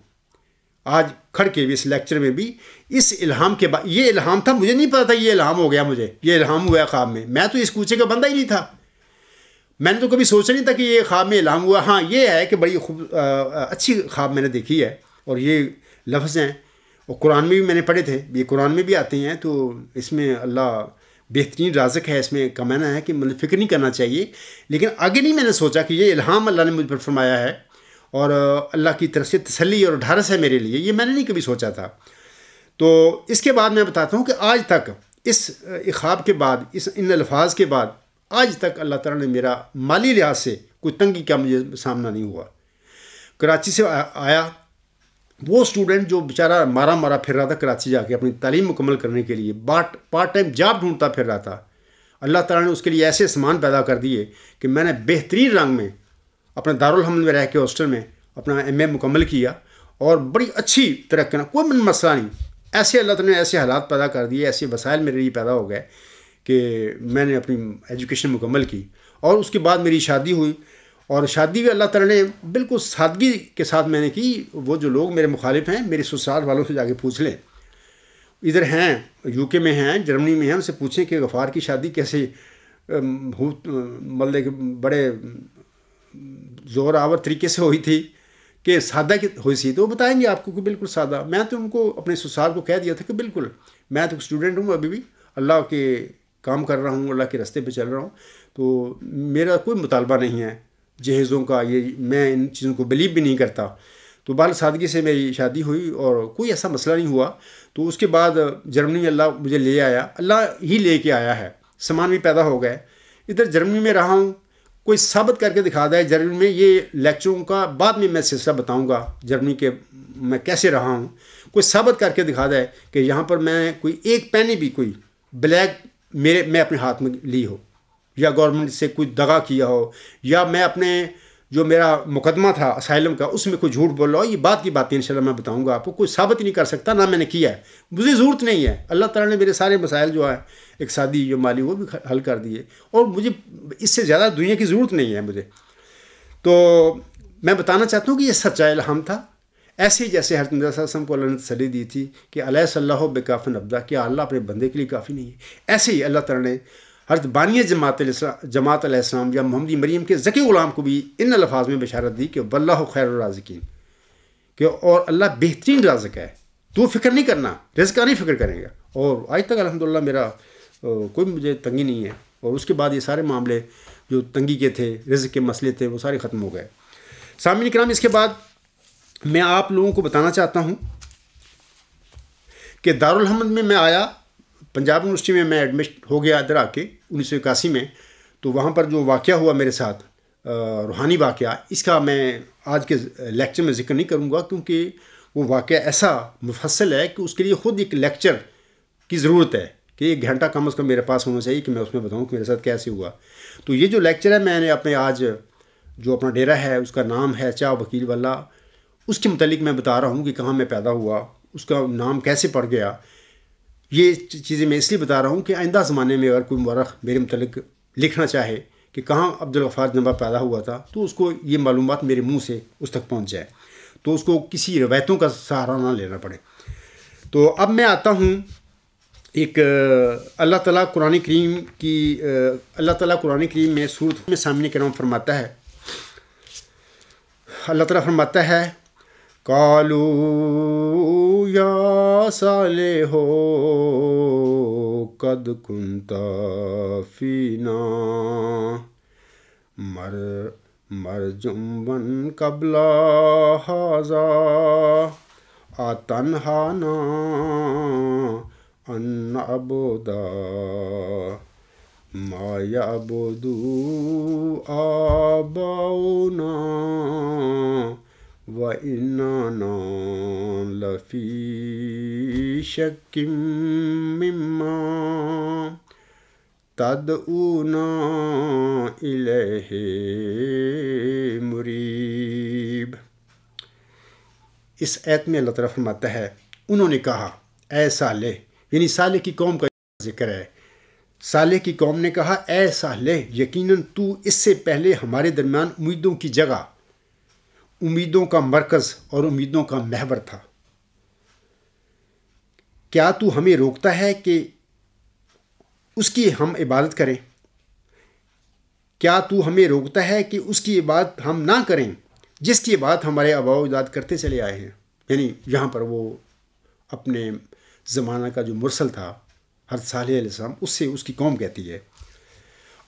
S1: آج کھڑ کے بھی اس لیکچر میں بھی اس الہام کے بعد، یہ الہام تھا، مجھے نہیں پتا تھا یہ الہام ہو گیا، مجھے یہ الہام ہوا ہے خواب میں تو اس کوچے کا بندہ ہی نہیں تھا، میں نے تو کبھی سوچا نہیں تھا کہ یہ خواب میں الہام ہوا. ہاں یہ ہے کہ بڑی اچھی خواب میں نے دیکھی ہے، اور یہ لفظ ہیں اور قرآن میں بھی میں نے پڑھے تھے، یہ قرآن میں بھی آتے ہیں، تو اس میں اللہ بہترین رازق ہے، اس میں کا معنی ہے کہ مطلب فکر نہیں کرنا چاہیے. لیکن آگے نہیں میں نے سوچا کہ یہ الہام اللہ نے مجھ پر فرمایا ہے اور اللہ کی طرف سے تسلی اور ڈھارس ہے میرے لیے، یہ میں نے نہیں کبھی سوچا تھا. تو اس کے بعد میں بتاتا ہوں کہ آج تک اس خواب کے بعد، ان الفاظ کے بعد آج تک اللہ تعالیٰ نے میرا مالی لحاظ سے کوئی تنگی کا مجھے سامنا نہیں ہوا. کراچی سے آیا، وہ اسٹوڈنٹ جو بیچارہ مارا پھر رہا تھا کراچی جا کے اپنی تعلیم مکمل کرنے کے لیے، پارٹ ٹائم جاب ڈھونڈتا پھر رہا تھا، اللہ تعالیٰ نے اس کے لیے ایسے سامان پیدا کر دیے کہ میں نے بہترین رنگ میں اپنے دارالحمد میں رہ کے ہاسٹل میں اپنا ایم اے مکمل کیا، اور بڑی اچھی طرح کرنا، کوئی مسئلہ نہیں. ایسے اللہ تعالیٰ نے ایسے حالات پیدا کر دیے، ایسے وسائل میرے لیے پیدا ہو گئے کہ میں نے اپنی ایجوکیشن مکمل کی. اور اس کے بعد میری شادی ہوئی، اور شادی بھی اللہ تعالیٰ نے بالکل سادگی کے ساتھ میں نے کی. وہ جو لوگ میرے مخالف ہیں، میرے سسرال والوں سے جا کے پوچھ لیں، ادھر ہیں یو کے میں ہیں، جرمنی میں ہیں، ان سے پوچھیں کہ غفار کی شادی کیسے مطلب کہ بڑے زور آور طریقے سے ہوئی تھی کہ سادہ کی ہوئی سی، تو وہ بتائیں گے آپ کو کہ بالکل سادہ. میں تو ان کو اپنے سسرال کو کہہ دیا تھا کہ بالکل میں تو اسٹوڈنٹ ہوں، ابھی بھی اللہ کے کام کر رہا ہوں، اللہ کے راستے پہ چل رہا ہوں، تو میرا کوئی مطالبہ نہیں ہے جہیزوں کا، یہ میں ان چیزوں کو بلیو بھی نہیں کرتا. تو بال سادگی سے میری شادی ہوئی اور کوئی ایسا مسئلہ نہیں ہوا. تو اس کے بعد جرمنی میں اللہ مجھے لے آیا، اللہ ہی لے کے آیا ہے، سامان بھی پیدا ہو گئے. ادھر جرمنی میں رہا ہوں، کوئی ثابت کر کے دکھا دے جرمنی میں، یہ لیکچروں کا بعد میں سلسلہ بتاؤں گا جرمنی کے میں کیسے رہا ہوں. کوئی ثابت کر کے دکھا دے کہ یہاں پر میں کوئی ایک پینی بھی کوئی بلیک میں اپنے ہاتھ میں لی ہو، یا گورنمنٹ سے کوئی دغا کیا ہو، یا میں اپنے جو میرا مقدمہ تھا اسائلم کا اس میں کوئی جھوٹ بول رہا ہو. یہ بات کی باتیں انشاءاللہ میں بتاؤں گا آپ کو. کوئی ثابت ہی نہیں کر سکتا، نہ میں نے کیا ہے، مجھے ضرورت نہیں ہے. اللہ تعالیٰ نے میرے سارے مسائل جو ہیں اقتصادی جو مالی وہ بھی حل کر دیے، اور مجھے اس سے زیادہ دنیا کی ضرورت نہیں ہے مجھے. تو میں بتانا چاہتا ہوں کہ یہ سچا الہام تھا. ایسے ہی جیسے حضرت مرزا صلی اللہ علیہ وسلم کو اللہ نے تسلی دی تھی کہ الیس اللہ بکافٍ عبدہ، کیا اللہ اپنے بندے کے لیے کافی نہیں ہے، ایسے ہی اللہ تعالیٰ نے حضرت بانی جماعت علیہ السلام یا محمدی مریم کے ذکی غلام کو بھی ان الفاظ میں بشارت دی کہ واللہ خیر الرازقین، کہ اور اللہ بہترین رازق ہے، تو فکر نہیں کرنا، رزق کا نہیں فکر کریں گا. اور آج تک الحمدللہ میرا کوئی مجھے تنگی نہیں ہے. اور اس کے بعد یہ سارے معاملے جو تنگی کے تھے، رزق کے مسئلے تھے، وہ سارے ختم ہو گئے. سامعین کرام، اس کے بعد میں آپ لوگوں کو بتانا چاہتا ہوں کہ دارالحمد میں آیا، پنجاب یونیورسٹی میں ایڈمٹ ہو گیا ادھر آ کے 1981 میں. تو وہاں پر جو واقعہ ہوا میرے ساتھ روحانی واقعہ، اس کا میں آج کے لیکچر میں ذکر نہیں کروں گا، کیونکہ وہ واقعہ ایسا مفصل ہے کہ اس کے لیے خود ایک لیکچر کی ضرورت ہے کہ 1 گھنٹہ کم از کم میرے پاس ہونا چاہیے کہ میں اس میں بتاؤں کہ میرے ساتھ کیسے ہوا. تو یہ جو لیکچر ہے میں نے اپنے آج جو اپنا ڈیرا ہے اس کا نام ہے چاہ وکیل واللہ، اس کے متعلق میں بتا رہا ہوں کہ کہاں میں پیدا ہوا، اس کا نام کیسے پڑ گیا. یہ چیزیں میں اس لیے بتا رہا ہوں کہ آئندہ زمانے میں اگر کوئی مورخ میرے متعلق لکھنا چاہے کہ کہاں عبدالغفار جنبہ پیدا ہوا تھا، تو اس کو یہ معلومات میرے منہ سے اس تک پہنچ جائے، تو اس کو کسی روایتوں کا سہارا نہ لینا پڑے. تو اب میں آتا ہوں ایک اللہ تعالیٰ قرآن کریم میں سورۃ میں سامنے کرام فرماتا ہے، اللہ تعالیٰ فرماتا ہے قالوا یا صالح قد کنت فینا مرجوا قبل ھذا اتنھانا ان نعبد ما یعبد آباؤنا وَإِنَّنَا لَفِي شَكٍّ مِّمَّا تَدْعُونَا إِلَيْهِ مُرِيبٌ. اس آیت میں اللہ تعالیٰ فرماتا ہے انہوں نے کہا اے صالح، یعنی صالح کی قوم کا ذکر ہے. صالح کی قوم نے کہا اے صالح، یقیناً تو اس سے پہلے ہمارے درمیان امیدوں کی جگہ، امیدوں کا مرکز اور امیدوں کا محور تھا. کیا تو ہمیں روکتا ہے کہ اس کی ہم عبادت کریں؟ کیا تو ہمیں روکتا ہے کہ اس کی عبادت ہم نہ کریں جس کی عبادت ہمارے آباء و اجداد کرتے چلے آئے ہیں؟ یعنی یہاں پر وہ اپنے زمانہ کا جو مرسل تھا حضرت صالح علیہ السلام، اس سے اس کی قوم کہتی ہے.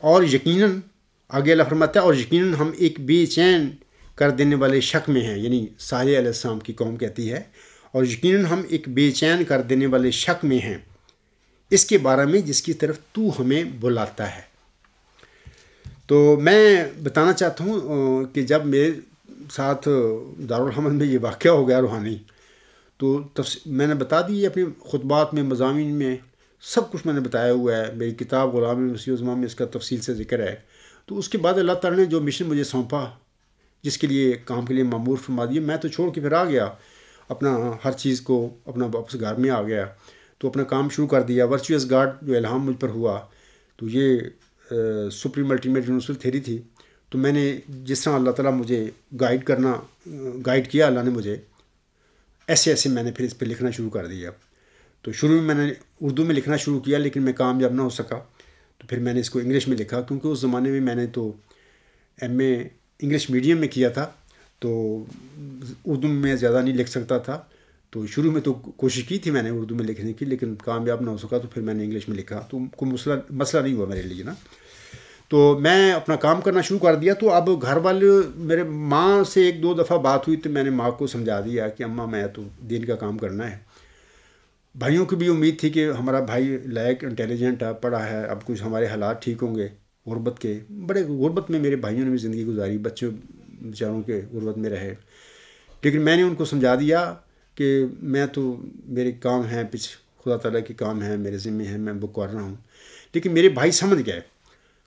S1: اور یقیناً آگے اللہ فرماتا ہے اور یقیناً ہم ایک بے چین کر دینے والے شک میں ہیں. یعنی صالح علیہ السلام کی قوم کہتی ہے اور یقیناً ہم ایک بے چین کر دینے والے شک میں ہیں اس کے بارے میں جس کی طرف تو ہمیں بلاتا ہے. تو میں بتانا چاہتا ہوں کہ جب میرے ساتھ دارالحمد میں یہ واقعہ ہو گیا روحانی، تو میں نے بتا دی اپنے خطبات میں، مضامین میں، سب کچھ میں نے بتایا ہوا ہے. میری کتاب غلام مسیح الزمان میں اس کا تفصیل سے ذکر ہے. تو اس کے بعد اللہ تعالیٰ نے جو مشن مجھے سونپا، جس کے لیے کام کے لیے مامور فرما دیا، میں تو چھوڑ کے پھر آ گیا اپنا ہر چیز کو، اپنا واپس گھر میں آ گیا. تو اپنا کام شروع کر دیا. ورچوئس گاڈ جو الہام مجھ پر ہوا، تو یہ سپریم الٹیمیٹ یونیورسل تھیری تھی. تو میں نے جس طرح اللہ تعالیٰ مجھے گائیڈ کیا اللہ نے مجھے، ایسے میں نے پھر اس پہ لکھنا شروع کر دیا. تو شروع میں نے اردو میں لکھنا شروع کیا، لیکن میں کامیاب نہ ہو سکا. تو پھر میں نے اس کو انگلش میں لکھا، کیونکہ اس زمانے میں میں نے تو ایم اے انگلش میڈیم میں کیا تھا، تو اردو میں زیادہ نہیں لکھ سکتا تھا. تو شروع میں تو کوشش کی تھی میں نے اردو میں لکھنے کی، لیکن کامیاب نہ ہو سکا. تو پھر میں نے انگلش میں لکھا، تو کوئی مسئلہ نہیں ہوا میرے لیے نا. تو میں اپنا کام کرنا شروع کر دیا. تو اب گھر والے، میرے ماں سے ایک دو دفعہ بات ہوئی تو میں نے ماں کو سمجھا دیا کہ اماں میں تو دین کا کام کرنا ہے. بھائیوں کی بھی امید تھی کہ ہمارا بھائی لائق انٹیلیجنٹ ہے، پڑھا ہے، اب کچھ ہمارے حالات ٹھیک ہوں گے. غربت کے بڑے غربت میں میرے بھائیوں نے بھی زندگی گزاری، بچوں بیچاروں کے غربت میں رہے. لیکن میں نے ان کو سمجھا دیا کہ میں تو، میرے کام ہیں، خدا تعالیٰ کے کام ہیں، میرے ذمے ہیں، میں وہ کر رہا ہوں. لیکن میرے بھائی سمجھ گئے،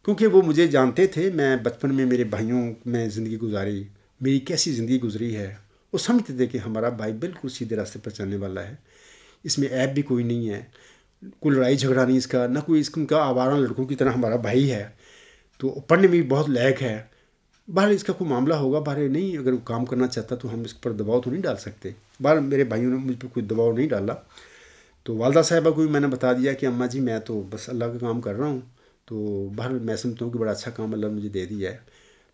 S1: کیونکہ وہ مجھے جانتے تھے. میں بچپن میں میرے بھائیوں میں زندگی گزاری، میری کیسی زندگی گزری ہے. وہ سمجھتے تھے کہ ہمارا بھائی بالکل سیدھے راستے پر چلنے والا ہے، اس میں عیب بھی کوئی نہیں ہے، کوئی لڑائی جھگڑا نہیں اس کا، نہ کوئی اس کا آوارہ لڑکوں کی طرح ہمارا بھائی ہے. تو پڑھنے میں بھی بہت لائق ہے. باہر اس کا کوئی معاملہ ہوگا، باہر نہیں، اگر وہ کام کرنا چاہتا تو ہم اس پر دباؤ تو نہیں ڈال سکتے. باہر میرے بھائیوں نے مجھ پر کوئی دباؤ نہیں ڈالا. تو والدہ صاحبہ کو بھی میں نے بتا دیا کہ اماں جی میں تو بس اللہ کا کام کر رہا ہوں. تو باہر میں سمجھتا ہوں کہ بڑا اچھا کام اللہ نے مجھے دے دیا ہے،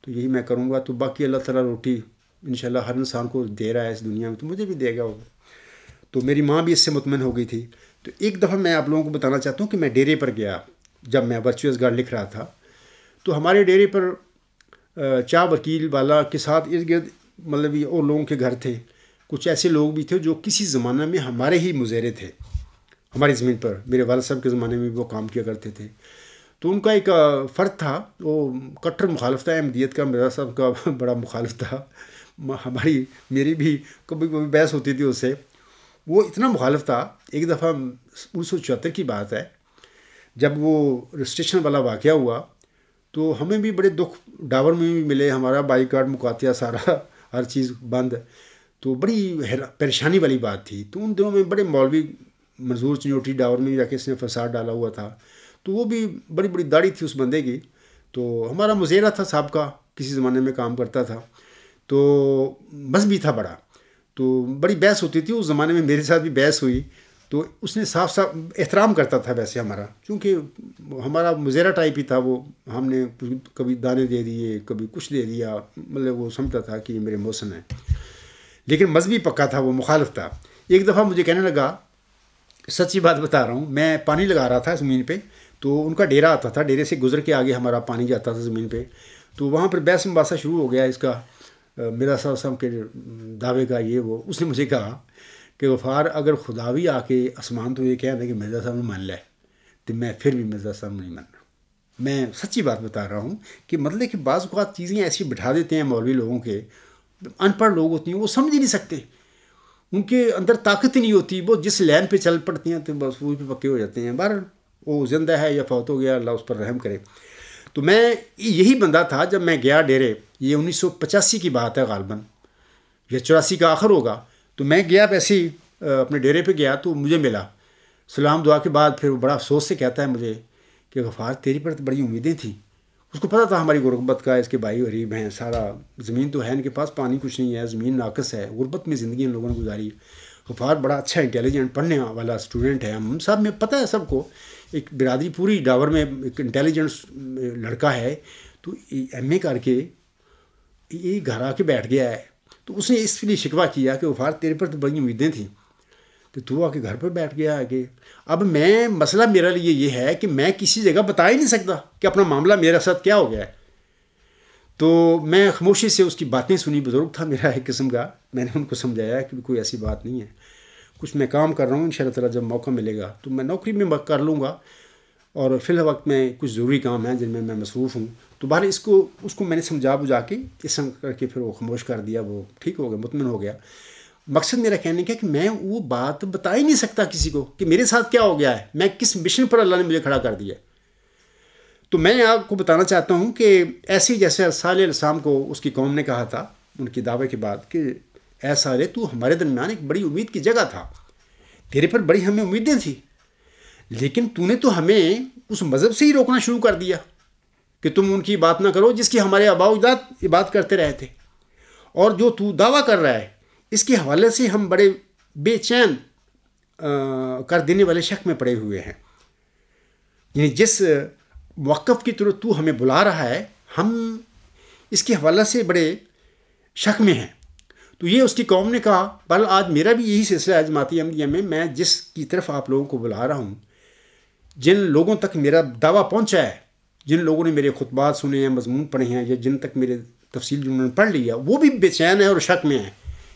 S1: تو یہی میں کروں گا. تو باقی اللہ تعالیٰ روٹی انشاءاللہ ہر انسان کو دے رہا ہے اس دنیا میں، تو مجھے بھی دے گا وہ. تو میری ماں بھی اس سے مطمئن ہو گئی تھی. تو ایک دفعہ میں آپ لوگوں کو بتانا چاہتا ہوں کہ میں ڈیرے پر گیا جب میں ورچوئس گارڈ لکھ رہا تھا. تو ہمارے ڈیرے پر چاہ وکیل والا کے ساتھ ارد گرد مطلب یہ اور لوگوں کے گھر تھے. کچھ ایسے لوگ بھی تھے جو کسی زمانہ میں ہمارے ہی مزیرے تھے، ہماری زمین پر میرے والد صاحب کے زمانے میں وہ کام کیا کرتے تھے. تو ان کا ایک فرد تھا، وہ کٹر مخالف تھا احمدیت کا، مرزا صاحب کا بڑا مخالف تھا. میری بھی کبھی کبھی بحث ہوتی تھی اس سے. وہ اتنا مخالف تھا. ایک دفعہ 1974 کی بات ہے، جب وہ رجسٹریشن والا واقعہ ہوا تو ہمیں بھی بڑے دکھ ڈاور میں بھی ملے. ہمارا بائی کارڈ مکاتیہ سارا ہر چیز بند. تو بڑی پریشانی والی بات تھی. تو ان دنوں میں بڑے مولوی منظور چنوٹی ڈاور میں جا کے اس نے فساد ڈالا ہوا تھا. تو وہ بھی بڑی بڑی داڑھی تھی اس بندے کی. تو ہمارا مزیرہ تھا صاحب کا، کسی زمانے میں کام کرتا تھا، تو مذہبی تھا بڑا. تو بڑی بحث ہوتی تھی اس زمانے میں، میرے ساتھ بھی بحث ہوئی. تو اس نے صاف احترام کرتا تھا ویسے ہمارا، چونکہ ہمارا مزیرہ ٹائپ ہی تھا وہ. ہم نے کبھی دانے دے دیے، کبھی کچھ دے دیا، مطلب وہ سمجھتا تھا کہ یہ میرے محسن ہیں. لیکن مذہبی پکا تھا، وہ مخالف تھا. ایک دفعہ مجھے کہنے لگا، سچی بات بتا رہا ہوں، میں پانی لگا رہا تھا زمین پہ. تو ان کا ڈیرا آتا تھا، ڈیرے سے گزر کے آگے ہمارا پانی جاتا تھا زمین پہ. تو وہاں پر بحث مباحثہ شروع ہو گیا اس کا، میرا صاحب کے دعوے کا یہ وہ. اس نے مجھے کہا کہ غفار اگر خدا بھی آ کے آسمان تو یہ کہہ دے کہ مرزا صاحب نے مان لے، تو میں پھر بھی مرزا صاحب نہیں ماننا. میں سچی بات بتا رہا ہوں کہ مطلب کہ بعض اوقات چیزیں ایسی بٹھا دیتے ہیں مولوی لوگوں کے. ان پڑھ لوگ ہوتی ہیں، وہ سمجھ ہی نہیں سکتے، ان کے اندر طاقت ہی نہیں ہوتی. وہ جس لین پہ چل پڑتی ہیں تو بس وہ پہ پکے ہو جاتے ہیں. بہر وہ زندہ ہے یا فوت ہو گیا، اللہ اس پر رحم کرے. تو میں یہی بندہ تھا جب میں گیا ڈیرے. یہ 1985 کی بات ہے غالباً، یا 84 کا آخر ہوگا. تو میں گیا ویسے ہی اپنے ڈیرے پہ گیا تو مجھے ملا. سلام دعا کے بعد پھر وہ بڑا افسوس سے کہتا ہے مجھے کہ غفار تیری پر تو بڑی امیدیں تھیں، اس کو پتہ تھا ہماری غربت کا، اس کے بھائی غریب ہیں، سارا زمین تو ہے ان کے پاس، پانی کچھ نہیں ہے، زمین ناقص ہے، غربت میں زندگی ان لوگوں نے گزاری. غفار بڑا اچھا انٹیلیجنٹ پڑھنے والا اسٹوڈنٹ ہے، ہم سب میں پتہ ہے سب کو، ایک برادری پوری ڈاور میں ایک انٹیلیجنٹ لڑکا ہے، تو ایم اے کر کے یہ گھر آ کے بیٹھ گیا ہے. تو اس نے اس لیے شکوہ کیا کہ غفار تیرے پر تو بڑی امیدیں تھیں، تو آ کے گھر پر بیٹھ گیا آگے. اب میں مسئلہ میرا لیے یہ ہے کہ میں کسی جگہ بتا ہی نہیں سکتا کہ اپنا معاملہ میرے ساتھ کیا ہو گیا ہے. تو میں خاموشی سے اس کی باتیں سنی، بزرگ تھا میرا ایک قسم کا، میں نے ان کو سمجھایا کہ کوئی ایسی بات نہیں ہے، کچھ میں کام کر رہا ہوں، انشاءاللہ تعالیٰ جب موقع ملے گا تو میں نوکری میں کر لوں گا، اور فی الوقت میں کچھ ضروری کام ہیں جن میں مصروف ہوں. تو بہرحال اس کو میں نے سمجھا بجھا کے اس طرح کر کے پھر وہ خاموش کر دیا، وہ ٹھیک ہو گیا، مطمئن ہو گیا. مقصد میرا کہنے کا کہ میں وہ بات بتا ہی نہیں سکتا کسی کو کہ میرے ساتھ کیا ہو گیا ہے، میں کس مشن پر اللہ نے مجھے کھڑا کر دیا. تو میں آپ کو بتانا چاہتا ہوں کہ ایسے جیسے صالح علیہ السلام کو اس کی قوم نے کہا تھا ان کی دعوے کے بعد کہ اے صالح تو ہمارے درمیان ایک بڑی امید کی جگہ تھا، تیرے پر بڑی ہمیں امیدیں تھیں، لیکن تو نے تو ہمیں اس مذہب سے ہی روکنا شروع کر دیا کہ تم ان کی بات نہ کرو جس کی ہمارے آباء و اجداد عبادت کرتے رہے تھے، اور جو تو دعویٰ کر رہا ہے اس کے حوالے سے ہم بڑے بے چین کر دینے والے شک میں پڑے ہوئے ہیں. یعنی جس موقف کی طرف تو ہمیں بلا رہا ہے ہم اس کے حوالے سے بڑے شک میں ہیں. تو یہ اس کی قوم نے کہا. بل آج میرا بھی یہی سلسلہ ہے جماعت احمدیہ میں جس کی طرف آپ لوگوں کو بلا رہا ہوں، جن لوگوں تک میرا دعویٰ پہنچا ہے، جن لوگوں نے میرے خطبات سنے ہیں، مضمون پڑھے ہیں، یا جن تک میرے تفصیل جنہوں نے پڑھ لیا، وہ بھی بے چین ہے اور شک میں ہیں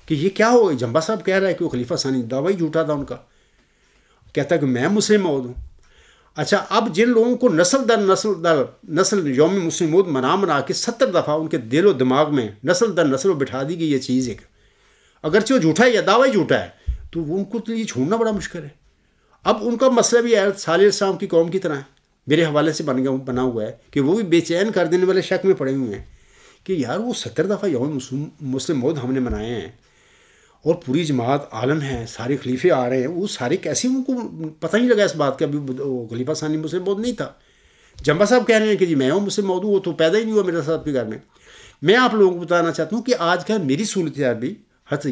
S1: کہ یہ کیا ہو. جمبا صاحب کہہ رہا ہے کہ وہ خلیفہ ثانی، دعویٰ ہی جھوٹا تھا ان کا، کہتا ہے کہ میں مسلم موعود ہوں. اچھا، اب جن لوگوں کو نسل در نسل یوم مسلم موعود منا کے 70 دفعہ ان کے دل و دماغ میں نسل در نسل بٹھا دی گئی یہ چیز ایک، اگرچہ وہ جھوٹا ہے یا دعویٰ ہی جھوٹا ہے، تو وہ ان کو تو یہ چھوڑنا بڑا مشکل ہے. اب ان کا مسئلہ بھی صالح علیہ السلام کی قوم کی طرح ہے، میرے حوالے سے بنا ہوا ہے کہ وہ بھی بے چین کر دینے والے شک میں پڑے ہوئے ہیں کہ یار وہ 70 دفعہ یوم مسلم موعود ہم نے منائے ہیں، اور پوری جماعت عالم ہے، سارے خلیفے آ رہے ہیں، وہ سارے کیسے ان کو پتہ نہیں لگا اس بات کا ابھی خلیفہ ثانی مسلم موعود نہیں تھا. جمبا صاحب کہہ رہے ہیں کہ جی میں ہوں مسلم موعود ہوں، وہ تو پیدا ہی نہیں ہوا میرے ساتھ کے گھر میں. میں آپ لوگوں کو بتانا چاہتا ہوں کہ آج کا میری صورتحال بھی حضرت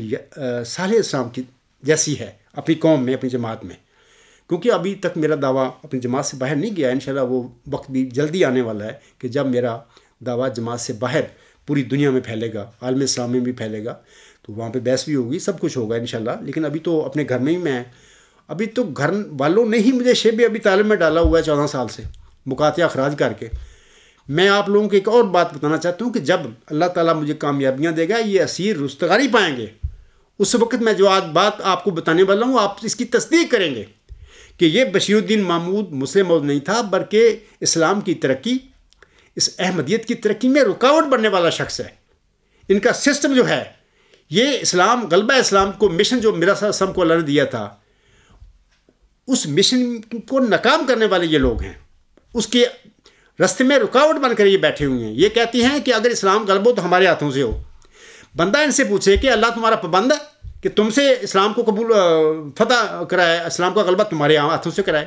S1: صالح علیہ السلام کی جیسی ہے اپنی قوم میں، اپنی جماعت میں، کیونکہ ابھی تک میرا دعویٰ اپنی جماعت سے باہر نہیں گیا. انشاءاللہ وہ وقت بھی جلدی آنے والا ہے کہ جب میرا دعویٰ جماعت سے باہر پوری دنیا میں پھیلے گا، عالم اسلام میں بھی پھیلے گا، تو وہاں پہ بحث بھی ہوگی، سب کچھ ہوگا انشاءاللہ. لیکن ابھی تو اپنے گھر میں ہی میں، ابھی تو گھر والوں نے ہی مجھے شیب ابی طالب میں ڈالا ہوا ہے 14 سال سے مقاطع اخراج کر کے. میں آپ لوگوں کو ایک اور بات بتانا چاہتا ہوں کہ جب اللہ تعالیٰ مجھے کامیابیاں دے گا، یہ اسیر رستگاری پائیں گے، اس وقت میں جو آج بات آپ کو بتانے والا ہوں آپ اس کی تصدیق کریں گے کہ یہ بشیر الدین محمود مسلم موعود نہیں تھا، بلکہ اسلام کی ترقی، اس احمدیت کی ترقی میں رکاوٹ بننے والا شخص ہے. ان کا سسٹم جو ہے، یہ اسلام، غلبہ اسلام کو مشن جو میرا سم کو اللہ نے دیا تھا، اس مشن کو ناکام کرنے والے یہ لوگ ہیں، اس کے راستے میں رکاوٹ بن کر یہ بیٹھے ہوئے ہیں. یہ کہتی ہیں کہ اگر اسلام غلبہ ہو تو ہمارے ہاتھوں سے ہو. بندہ ان سے پوچھے کہ اللہ تمہارا پابند ہے کہ تم سے اسلام کو قبول فتح کرائے، اسلام کا غلبہ تمہارے ہاتھوں سے کرائے.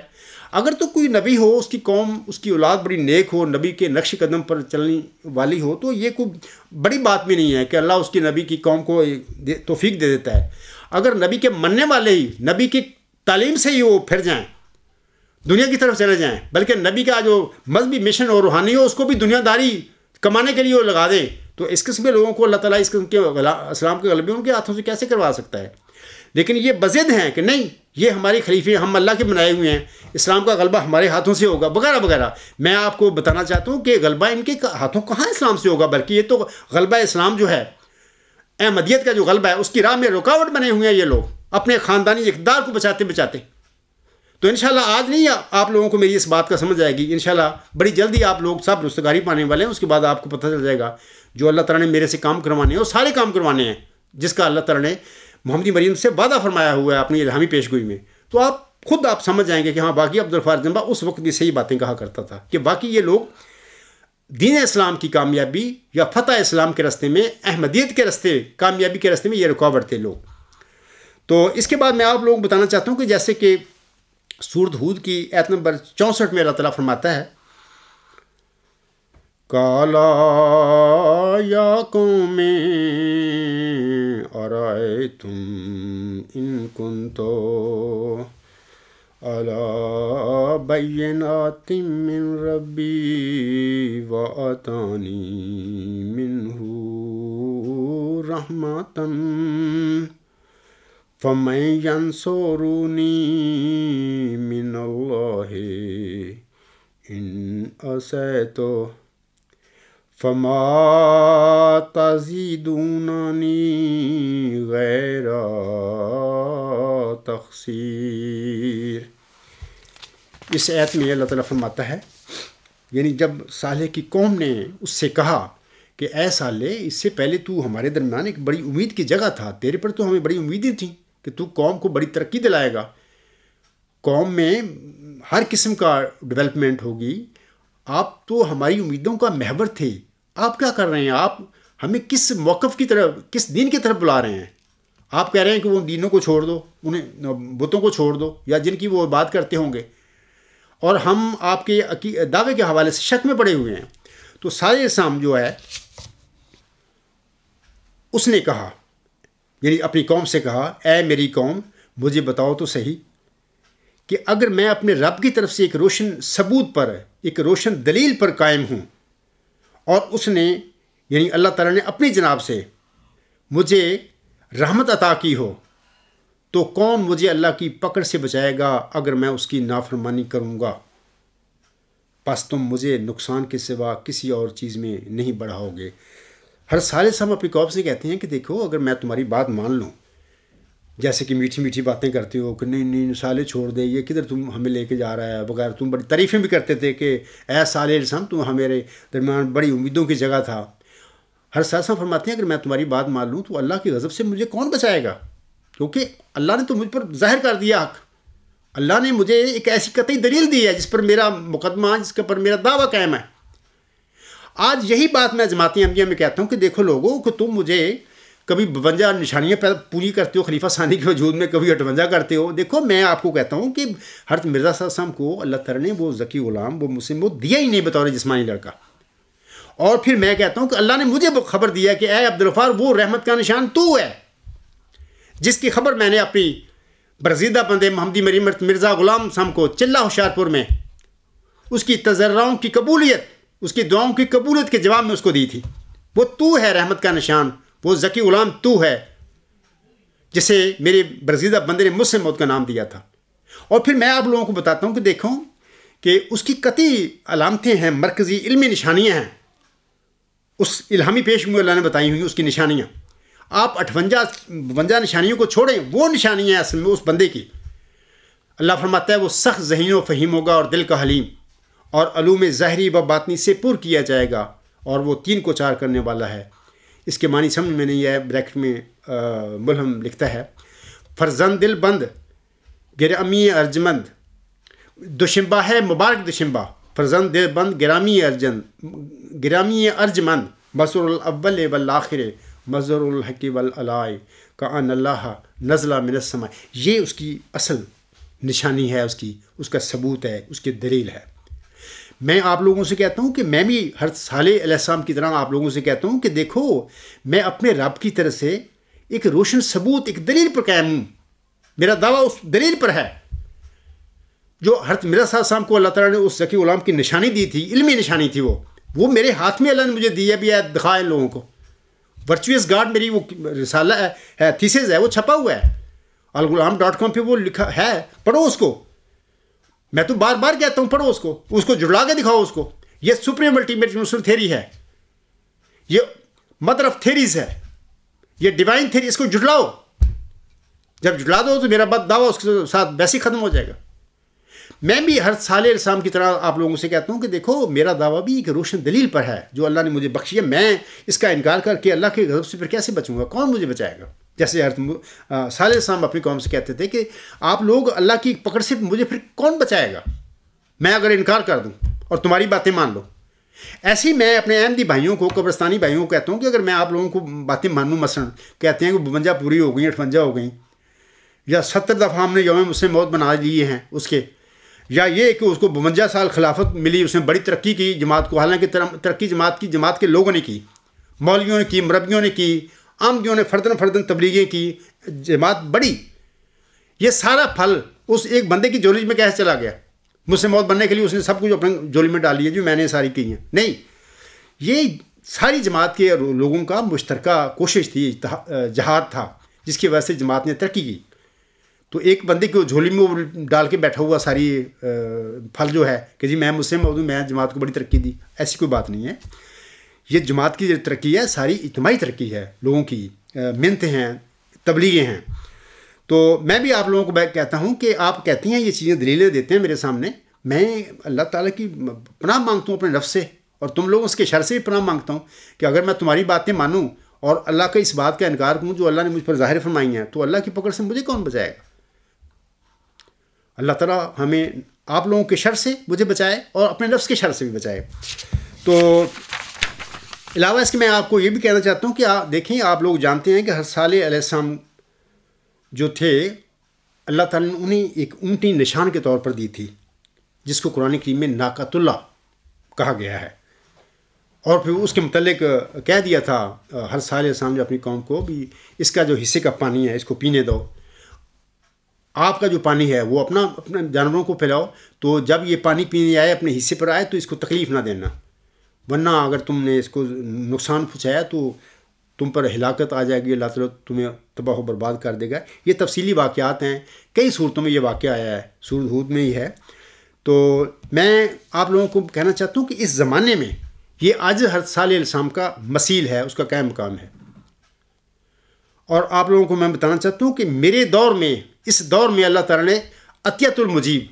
S1: اگر تو کوئی نبی ہو، اس کی قوم، اس کی اولاد بڑی نیک ہو، نبی کے نقش قدم پر چلنے والی ہو، تو یہ کوئی بڑی بات بھی نہیں ہے کہ اللہ اس کی نبی کی قوم کو توفیق دے دیتا ہے. اگر نبی کے مننے والے ہی نبی کی تعلیم سے ہی وہ پھر جائیں، دنیا کی طرف چلے جائیں، بلکہ نبی کا جو مذہبی مشن اور روحانی ہو اس کو بھی دنیا داری کمانے کے لیے وہ لگا دیں، تو اس قسم کے لوگوں کو اللہ تعالیٰ اس قسم کے اسلام کے غلبے ان کے ہاتھوں سے کیسے کروا سکتا ہے؟ لیکن یہ بضد ہیں کہ نہیں، یہ ہماری خلیفے، ہم اللہ کے بنائے ہوئے ہیں، اسلام کا غلبہ ہمارے ہاتھوں سے ہوگا وغیرہ وغیرہ. میں آپ کو بتانا چاہتا ہوں کہ غلبہ ان کے ہاتھوں کہاں اسلام سے ہوگا، بلکہ یہ تو غلبہ اسلام جو ہے، احمدیت کا جو غلبہ ہے، اس کی راہ میں رکاوٹ بنے ہوئے ہیں یہ لوگ اپنے خاندانی اقدار کو بچاتے. تو انشاءاللہ آج نہیں آپ لوگوں کو میری اس بات کا سمجھ آئے گی، انشاءاللہ بڑی جلدی آپ لوگ سب رستگاری پانے والے ہیں. اس کے بعد آپ کو پتہ چل جائے گا جو اللہ تعالیٰ نے میرے سے کام کروانے ہیں، وہ سارے کام کروانے ہیں جس کا اللہ تعالیٰ نے محمدی مریم سے وعدہ فرمایا ہوا ہے اپنی الہامی پیشگوئی میں. تو آپ سمجھ جائیں گے کہ ہاں باقی عبدالغفار جنبا اس وقت بھی صحیح باتیں کہا کرتا تھا کہ باقی یہ لوگ دین اسلام کی کامیابی یا فتح اسلام کے راستے میں، احمدیت کے راستے، کامیابی کے راستے میں یہ رکاوٹ تھے لوگ. تو اس کے بعد میں آپ لوگوں کو بتانا چاہتا ہوں کہ جیسے کہ سورۃ ہود کی آیت نمبر 64 میں اللہ تعالیٰ فرماتا ہے قالا یا قوم ارأیتم ان کنتو علی بینات من ربی وآتانی منہ رحمۃ فمن ینصرنی من اللہ ان عصیتہ فما تزیدوننی غیر تخسیر۔ اس آیت میں اللہ تعالیٰ فرماتا ہے، یعنی جب صالح کی قوم نے اس سے کہا کہ اے صالح، اس سے پہلے تو ہمارے درمیان ایک بڑی امید کی جگہ تھا، تیرے پر تو ہمیں بڑی امیدیں تھیں کہ تو قوم کو بڑی ترقی دلائے گا، قوم میں ہر قسم کا ڈیولپمنٹ ہوگی، آپ تو ہماری امیدوں کا محور تھے، آپ کیا کر رہے ہیں؟ آپ ہمیں کس موقف کی طرف، کس دین کی طرف بلا رہے ہیں؟ آپ کہہ رہے ہیں کہ وہ دینوں کو چھوڑ دو، انہیں بتوں کو چھوڑ دو یا جن کی وہ بات کرتے ہوں گے، اور ہم آپ کے دعوے کے حوالے سے شک میں پڑے ہوئے ہیں۔ تو صالح السلام جو ہے اس نے کہا، یعنی اپنی قوم سے کہا، اے میری قوم، مجھے بتاؤ تو صحیح کہ اگر میں اپنے رب کی طرف سے ایک روشن ثبوت پر، ایک روشن دلیل پر قائم ہوں، اور اس نے یعنی اللہ تعالیٰ نے اپنی جناب سے مجھے رحمت عطا کی ہو، تو کون مجھے اللہ کی پکڑ سے بچائے گا اگر میں اس کی نافرمانی کروں گا؟ پس تم مجھے نقصان کے سوا کسی اور چیز میں نہیں بڑھاؤ گے۔ ہر سال ہم اپنی قوم سے کہتے ہیں کہ دیکھو، اگر میں تمہاری بات مان لوں، جیسے کہ میٹھی میٹھی باتیں کرتے ہو کہ نہیں صالح چھوڑ دے، یہ کدھر تم ہمیں لے کے جا رہا ہے وغیرہ، تم بڑی تعریفیں بھی کرتے تھے کہ اے صالح السلام، تم ہمارے درمیان بڑی امیدوں کی جگہ تھا۔ ہر سال فرماتے ہیں اگر میں تمہاری بات مان لوں تو اللہ کی غضب سے مجھے کون بچائے گا؟ کیونکہ اللہ نے تو مجھ پر ظاہر کر دیا حق، اللہ نے مجھے ایک ایسی قطعی دلیل دی ہے جس پر میرا مقدمہ، جس کے پر میرا دعویٰ قائم ہے۔ آج یہی بات میں جماعت احمدیہ میں کہتا ہوں کہ دیکھو لوگوں، کہ تم مجھے کبھی 52 نشانیاں پوری کرتے ہو خلیفہ ثانی کے وجود میں، کبھی 58 کرتے ہو۔ دیکھو میں آپ کو کہتا ہوں کہ حضرت مرزا صاحب صاحب کو اللہ تعالیٰ نے وہ ذکی غلام، وہ مسلم، وہ دیا ہی نہیں بطور جسمانی لڑکا۔ اور پھر میں کہتا ہوں کہ اللہ نے مجھے خبر دیا کہ اے عبدالغفار، وہ رحمت کا نشان تو ہے جس کی خبر میں نے اپنی برزیدہ بندے محمدی مرزا غلام صاحب کو چلہ ہوشیارپور میں اس کی تضرعوں کی قبولیت، اس کی دعاؤں کی قبولیت کے جواب میں اس کو دی تھی۔ وہ تو ہے رحمت کا نشان، وہ ذکی غلام تو ہے جسے میرے برزیدہ بندے نے مسلم موت کا نام دیا تھا۔ اور پھر میں آپ لوگوں کو بتاتا ہوں کہ دیکھو کہ اس کی قطعی علامتیں ہیں، مرکزی علمی نشانیاں ہیں، اس الہامی پیش میں اللہ نے بتائی ہوئی اس کی نشانیاں۔ آپ 52 نشانیوں کو چھوڑیں، وہ نشانیاں ہیں اصل میں اس بندے کی۔ اللہ فرماتا ہے وہ سخت ذہین و فہیم ہوگا اور دل کا حلیم، اور علوم ظاہری و باطنی سے پر کیا جائے گا، اور وہ 3 کو 4 کرنے والا ہے۔ اس کے معنی سمجھ میں نہیں ہے، بریکٹ میں ملہم لکھتا ہے، فرزند دل بند گرامی ارجمند، دوشنبہ ہے مبارک دوشنبہ، فرزند دل بند گرامی ارجمند، مظہر الاول والآخر مظہر الحق والعلاء کأن اللہ نزل من السماء۔ یہ اس کی اصل نشانی ہے، اس کا ثبوت ہے، اس کی دلیل ہے۔ میں آپ لوگوں سے کہتا ہوں کہ میں بھی ہر صالح علیہ السلام کی طرح آپ لوگوں سے کہتا ہوں کہ دیکھو، میں اپنے رب کی طرف سے ایک روشن ثبوت، ایک دلیل پر قائم ہوں، میرا دعویٰ اس دلیل پر ہے جو حضرت مرزا صاحب کو اللہ تعالیٰ نے اس ذکی غلام کی نشانی دی تھی، علمی نشانی تھی، وہ میرے ہاتھ میں اللہ نے مجھے دی ہے بھی ہے، دکھائے لوگوں کو۔ ورچوئس گاڈ میری وہ رسالہ ہے، تھیسز ہے، وہ چھپا ہوا ہے الغلام.com پہ، وہ لکھا ہے، پڑھو اس کو۔ میں تو بار بار کہتا ہوں پڑھو اس کو جڑلا کے دکھاؤ اس کو۔ یہ سپریم الٹیمیٹ یونیورسل تھیری ہے، یہ مدر آف تھیریز ہے، یہ ڈیوائن تھیری، اس کو جڑلاؤ۔ جب جڑلا دو تو میرا دعویٰ اس کے ساتھ ویسے ہی ختم ہو جائے گا۔ میں بھی ہر صالح السلام کی طرح آپ لوگوں سے کہتا ہوں کہ دیکھو، میرا دعویٰ بھی ایک روشن دلیل پر ہے جو اللہ نے مجھے بخشی ہے۔ میں اس کا انکار کر کے اللہ کے غضب سے پھر کیسے بچوں گا؟ کون مجھے بچائے گا؟ جیسے حضرت صالح السلام اپنی قوم سے کہتے تھے کہ آپ لوگ اللہ کی پکڑ سے مجھے پھر کون بچائے گا؟ میں اگر انکار کر دوں اور تمہاری باتیں مان لو۔ ایسے ہی میں اپنے احمدی بھائیوں کو، قبرستانی بھائیوں کو کہتا ہوں کہ اگر میں آپ لوگوں کو باتیں مانوں، مثلا کہتے ہیں کہ 52 پوری ہو گئی، 58 ہو گئی، یا 70 دفعہ ہم نے یوم مسلم موت بنا لیے ہیں اس کے، یا یہ کہ اس کو 52 سال خلافت ملی، اس نے بڑی ترقی کی جماعت کو، حالانکہ ترقی جماعت کے لوگوں نے کی، مولویوں نے کی، مربیوں نے کی، عامدیوں نے فردن تبلیغیں کی، جماعت بڑی. یہ سارا پھل اس ایک بندے کی جولی میں کیسے چلا گیا؟ مجھ سے موت بننے کے لیے اس نے سب کچھ اپنے جولی میں ڈال لیا جو میں نے ساری کی ہیں. نہیں، یہ ساری جماعت کے لوگوں کا مشترکہ کوشش تھی، جہاد تھا، جس کی وجہ سے جماعت نے ترقی کی. تو ایک بندے کو جھولی میں وہ ڈال کے بیٹھا ہوا ساری پھل جو ہے کہ جی میں مسلم ہوں، میں جماعت کو بڑی ترقی دی، ایسی کوئی بات نہیں ہے. یہ جماعت کی جو ترقی ہے ساری اجتماعی ترقی ہے، لوگوں کی محنتیں ہیں، تبلیغیں ہیں. تو میں بھی آپ لوگوں کو کہتا ہوں کہ آپ کہتی ہیں یہ چیزیں دلیلیں دیتے ہیں میرے سامنے، میں اللہ تعالیٰ کی پناہ مانگتا ہوں اپنے نفس سے، اور تم لوگ اس کے شر سے بھی پناہ مانگتا ہوں کہ اگر میں تمہاری باتیں مانوں اور اللہ کا اس بات کا انکار کروں جو اللہ نے مجھ پر ظاہر فرمائی ہیں، تو اللہ کی پکڑ سے مجھے کون بچائے گا؟ اللہ تعالیٰ ہمیں آپ لوگوں کے شر سے مجھے بچائے اور اپنے نفس کے شر سے بھی بچائے. تو علاوہ اس کے میں آپ کو یہ بھی کہنا چاہتا ہوں کہ آپ دیکھیں، آپ لوگ جانتے ہیں کہ حضرت صالح علیہ السلام جو تھے، اللہ تعالیٰ نے انہیں ایک اونٹی نشان کے طور پر دی تھی، جس کو قرآن کریم میں ناقۃ اللہ کہا گیا ہے. اور پھر اس کے متعلق کہہ دیا تھا حضرت صالح علیہ السلام جو اپنی قوم کو بھی اس کا جو حصے کا پانی ہے اس کو پینے دو، آپ کا جو پانی ہے وہ اپنے جانوروں کو پلاؤ، تو جب یہ پانی پینے آئے اپنے حصے پر آئے تو اس کو تکلیف نہ دینا، ورنہ اگر تم نے اس کو نقصان پہنچایا تو تم پر ہلاکت آ جائے گی، اللہ تعالیٰ تمہیں تباہ و برباد کر دے گا. یہ تفصیلی واقعات ہیں، کئی صورتوں میں یہ واقعہ آیا ہے، سورۃ ہود میں ہی ہے. تو میں آپ لوگوں کو کہنا چاہتا ہوں کہ اس زمانے میں یہ آج حضرت صالح علیہ السلام کا مثیل ہے، اس کا قائم مقام ہے. اور آپ لوگوں کو میں بتانا چاہتا ہوں کہ میرے دور میں، اس دور میں اللہ تعالیٰ نے عطیۃ المجیب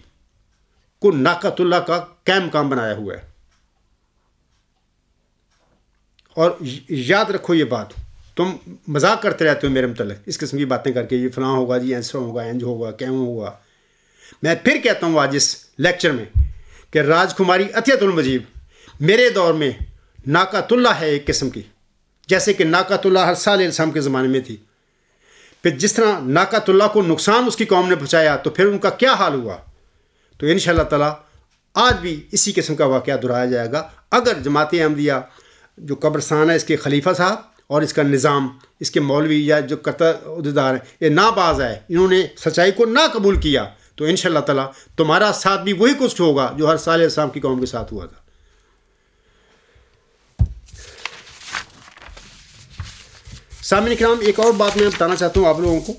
S1: کو ناقۃ اللہ کا قائم مقام بنایا ہوا ہے. اور یاد رکھو یہ بات، تم مذاق کرتے رہتے ہو میرے متعلق اس قسم کی باتیں کر کے، یہ فلاں ہوگا جی، ایسا ہوگا، اینج ہوگا، کیوں ہوگا. میں پھر کہتا ہوں آج اس لیکچر میں کہ راج کماری عطیۃ المجیب میرے دور میں ناقۃ اللہ ہے ایک قسم کی، جیسے کہ ناقۃ اللہ حضرت صالح علیہ السلام کے زمانے میں تھی. پھر جس طرح ناقۃ اللہ کو نقصان اس کی قوم نے پہنچایا تو پھر ان کا کیا حال ہوا. تو انشاءاللہ تعالیٰ آج بھی اسی قسم کا واقعہ دہرایا جائے گا اگر جماعت احمدیہ جو قبرستان ہے اس کے خلیفہ صاحب اور اس کا نظام، اس کے مولوی یا جو کرتا عہدیدار ہیں، یہ ناباز ہے، انہوں نے سچائی کو نہ قبول کیا، تو انشاءاللہ تعالیٰ تمہارا ساتھ بھی وہی کچھ ہوگا جو ہر صالح علیہ السلام کی قوم کے ساتھ ہوا تھا. سامعین کرام، ایک اور بات میں بتانا چاہتا ہوں آپ لوگوں کو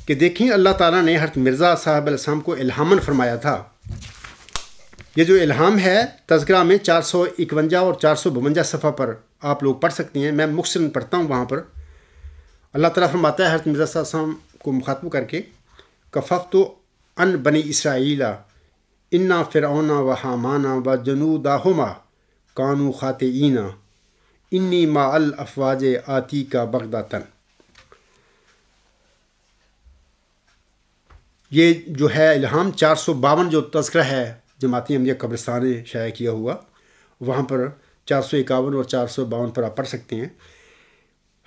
S1: کہ دیکھیں، اللہ تعالیٰ نے حضرت مرزا صاحب علیہ السلام کو الہاماً فرمایا تھا. یہ جو الہام ہے تذکرہ میں 451 اور 452 صفحہ پر آپ لوگ پڑھ سکتے ہیں، میں مختصراً پڑھتا ہوں. وہاں پر اللہ تعالیٰ فرماتا ہے حضرت مرزا صاحب علیہ السلام کو مخاطب کر کے، کففت ان بنی اسرائیل انا فرعون و حامان و جنودہما کانوا خاطئین انی ما الافواج آتی کا بغداتن. یہ جو ہے الہام 452 جو تذکرہ ہے جماعتی احمدیہ قبرستان نے شائع کیا ہوا، وہاں پر 451 اور 452 پر آپ پڑھ سکتے ہیں.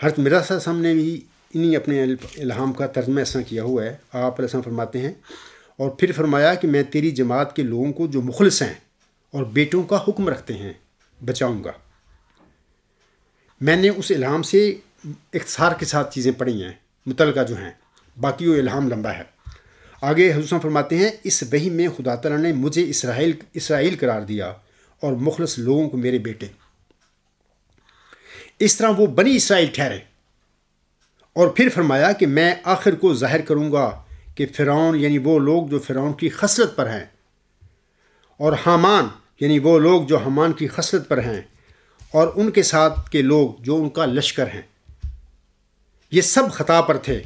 S1: حضرت مرزا صاحب السلام نے بھی انہیں اپنے الہام کا ترجمہ ایسا کیا ہوا ہے. آپ علیہ السلام فرماتے ہیں، اور پھر فرمایا کہ میں تیری جماعت کے لوگوں کو جو مخلص ہیں اور بیٹوں کا حکم رکھتے ہیں بچاؤں گا. میں نے اس الہام سے اختصار کے ساتھ چیزیں پڑھی ہیں متعلقہ جو ہیں، باقی وہ الہام لمبا ہے. آگے حضور فرماتے ہیں، اس وحی میں خدا تعالیٰ نے مجھے اسرائیل قرار دیا اور مخلص لوگوں کو میرے بیٹے. اس طرح وہ بنی اسرائیل ٹھہرے. اور پھر فرمایا کہ میں آخر کو ظاہر کروں گا کہ فرعون یعنی وہ لوگ جو فرعون کی خصلت پر ہیں، اور حامان یعنی وہ لوگ جو حامان کی خصلت پر ہیں، اور ان کے ساتھ کے لوگ جو ان کا لشکر ہیں، یہ سب خطا پر تھے.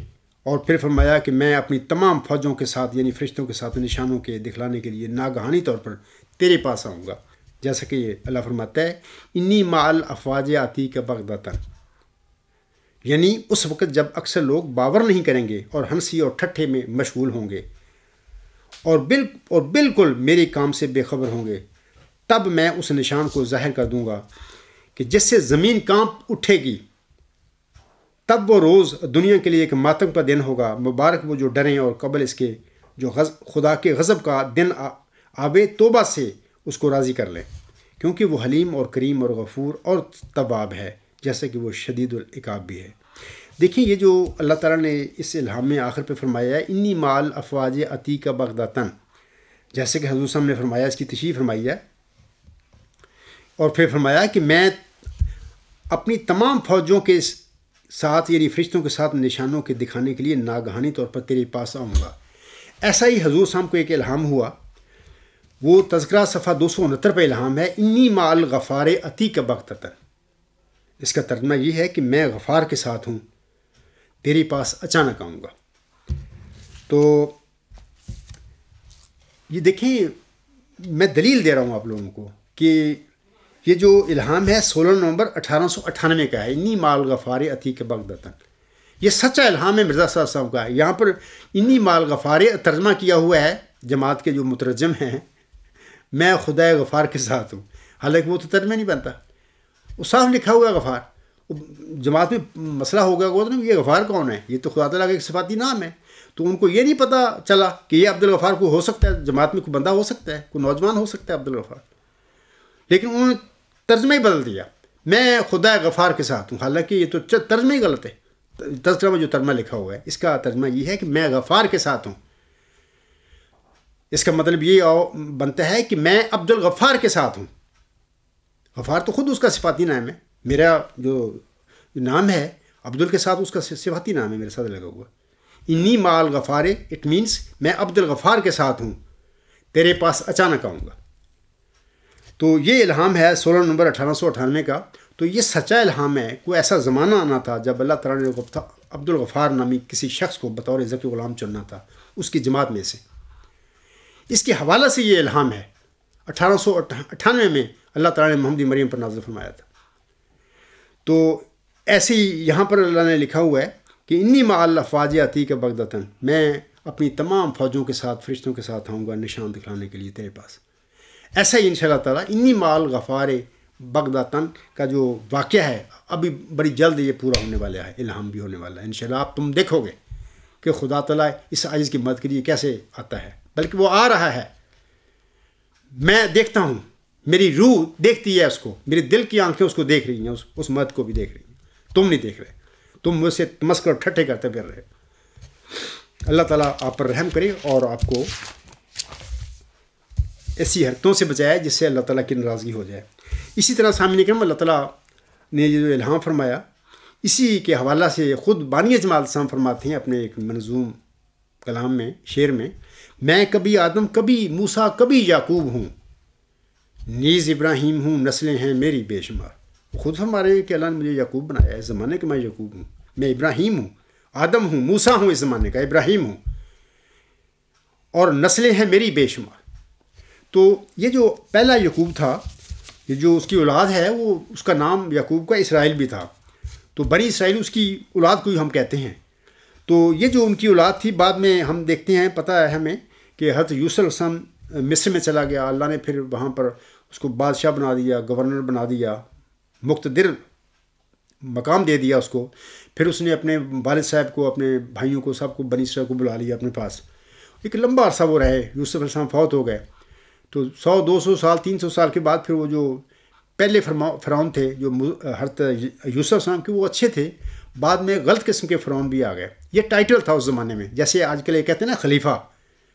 S1: اور پھر فرمایا کہ میں اپنی تمام فوجوں کے ساتھ یعنی فرشتوں کے ساتھ نشانوں کے دکھلانے کے لیے ناگہانی طور پر تیرے پاس آؤں گا. جیسا کہ یہ اللہ فرماتا ہے، انی مع الافواج آتی کا بغداتن، یعنی اس وقت جب اکثر لوگ باور نہیں کریں گے اور ہنسی اور ٹھٹھے میں مشغول ہوں گے اور بالکل میرے کام سے بے خبر ہوں گے، تب میں اس نشان کو ظاہر کر دوں گا کہ جس سے زمین کانپ اٹھے گی. تب وہ روز دنیا کے لیے ایک ماتم کا دن ہوگا. مبارک وہ جو ڈریں اور قبل اس کے جو خدا کے غضب کا دن آب توبہ سے اس کو راضی کر لیں، کیونکہ وہ حلیم اور کریم اور غفور اور تواب ہے، جیسے کہ وہ شدید العقاب بھی ہے۔ دیکھیں یہ جو اللہ تعالیٰ نے اس الہام میں آخر پہ فرمایا ہے، انی مال افواج عتیق بغداتن، جیسے کہ حضور صاحب نے فرمایا، اس کی تشریح فرمائی ہے، اور پھر فرمایا کہ میں اپنی تمام فوجوں کے ساتھ یعنی فرشتوں کے ساتھ نشانوں کے دکھانے کے لیے ناگہانی طور پر تیرے پاس آؤں گا۔ ایسا ہی حضور صاحب کو ایک الہام ہوا، وہ تذکرہ صفحہ 269 پہ الہام ہے، انی مال غفار عتیق بغداتن۔ اس کا ترجمہ یہ ہے کہ میں غفار کے ساتھ ہوں، تیرے پاس اچانک آؤں گا۔ تو یہ دیکھیں، میں دلیل دے رہا ہوں آپ لوگوں کو کہ یہ جو الہام ہے 16 نومبر 1898 کا ہے، انی مال غفار عتیق بغداتن۔ یہ سچا الہام ہے مرزا صاحب کا ہے۔ یہاں پر انی مال غفار ترجمہ کیا ہوا ہے جماعت کے جو مترجم ہیں، میں خدا غفار کے ساتھ ہوں، حالانکہ وہ تو ترجمہ نہیں بنتا، وہ صاف لکھا ہوا ہے غفار۔ جماعت میں مسئلہ ہوگا کہ یہ غفار کون ہے، یہ تو خدا تعالیٰ کا ایک صفاتی نام ہے، تو ان کو یہ نہیں پتہ چلا کہ یہ عبد الغفار کو ہو سکتا ہے، جماعت میں کوئی بندہ ہو سکتا ہے، کوئی نوجوان ہو سکتا ہے عبد الغفار، لیکن انہوں نے ترجمہ ہی بدل دیا، میں خدا غفار کے ساتھ ہوں، حالانکہ یہ تو ترجمہ ہی غلط ہے۔ تذکرہ میں جو ترجمہ لکھا ہوا ہے اس کا ترجمہ یہ ہے کہ میں غفار کے ساتھ ہوں۔ اس کا مطلب یہ بنتا ہے کہ میں عبد الغفار کے ساتھ ہوں۔ غفار تو خود اس کا صفاتی نام ہے، میرا جو نام ہے عبد ال کے ساتھ اس کا صفاتی نام ہے میرے ساتھ لگا ہوا۔ انی مال غفار، اٹ مینس میں عبد الغفار کے ساتھ ہوں، تیرے پاس اچانک آؤں گا۔ تو یہ الہام ہے 16 نومبر 1898 کا۔ تو یہ سچا الہام ہے، کوئی ایسا زمانہ آنا تھا جب اللہ تعالیٰ نے عبد الغفار نامی کسی شخص کو بطور ذکی غلام چننا تھا اس کی جماعت میں سے۔ اس کے حوالہ سے یہ الہام ہے 1898 میں اللہ تعالیٰ نے محمد مریم پر نازل فرمایا تھا۔ تو ایسے ہی یہاں پر اللہ نے لکھا ہوا ہے کہ انی مع افواج عتیق بغداتن، میں اپنی تمام فوجوں کے ساتھ فرشتوں کے ساتھ آؤں گا نشان دکھلانے کے لیے تیرے پاس۔ ایسا ہی انشاءاللہ تعالیٰ انی مال غفار بغداتن کا جو واقعہ ہے ابھی بڑی جلد یہ پورا ہونے والا ہے، الہام بھی ہونے والا ہے انشاءاللہ۔ آپ تم دیکھو گے کہ خدا تعالیٰ اس عاجز کی مدد کے لیے کیسے آتا ہے، بلکہ وہ آ رہا ہے۔ میں دیکھتا ہوں، میری روح دیکھتی ہے اس کو، میری دل کی آنکھیں اس کو دیکھ رہی ہیں، اس مدد کو بھی دیکھ رہی ہیں۔ تم نہیں دیکھ رہے، تم مجھ سے تمسکر اور ٹھٹھے کرتے پھر رہے۔ اللہ تعالیٰ آپ پر رحم کرے اور آپ کو ایسی حرکتوں سے بچائے جس سے اللہ تعالیٰ کی ناراضگی ہو جائے۔ اسی طرح سامعین کرام، اللہ تعالیٰ نے یہ جو الہام فرمایا، اسی کے حوالہ سے خود بانی جماعت صاحب فرماتے ہیں اپنے ایک منظوم کلام میں، شعر میں کبھی آدم کبھی موسیٰ کبھی یعقوب ہوں، نیز ابراہیم ہوں نسلیں ہیں میری بے شمار۔ خود فرما رہے ہیں کہ اللہ نے مجھے یعقوب بنایا ہے، اس زمانے کا میں یعقوب ہوں، میں ابراہیم ہوں، آدم ہوں، موسیٰ ہوں، اس زمانے کا ابراہیم ہوں، اور نسلیں ہیں میری بے شمار۔ تو یہ جو پہلا یعقوب تھا، یہ جو اس کی اولاد ہے، وہ اس کا نام یعقوب کا اسرائیل بھی تھا، تو بنی اسرائیل اس کی اولاد کو ہی ہم کہتے ہیں۔ تو یہ جو ان کی اولاد تھی، بعد میں ہم دیکھتے ہیں، پتہ ہے ہمیں کہ حضرت یوسف علیہ السلام مصر میں چلا گیا، اللہ نے پھر وہاں پر اس کو بادشاہ بنا دیا، گورنر بنا دیا، مقتدر مقام دے دیا اس کو۔ پھر اس نے اپنے والد صاحب کو، اپنے بھائیوں کو، سب کو، بنی اسرائیل کو بلا لیا اپنے پاس۔ ایک لمبا عرصہ وہ رہے، یوسف علیہ السلام فوت ہو گئے، تو 100 200 سال 300 سال کے بعد پھر وہ جو پہلے فرعون تھے جو حضرت یوسف علیہ السلام کے، وہ اچھے تھے، بعد میں غلط قسم کے فرعون بھی آ گئے۔ یہ ٹائٹل تھا اس زمانے میں، جیسے آج کل یہ کہتے ہیں نا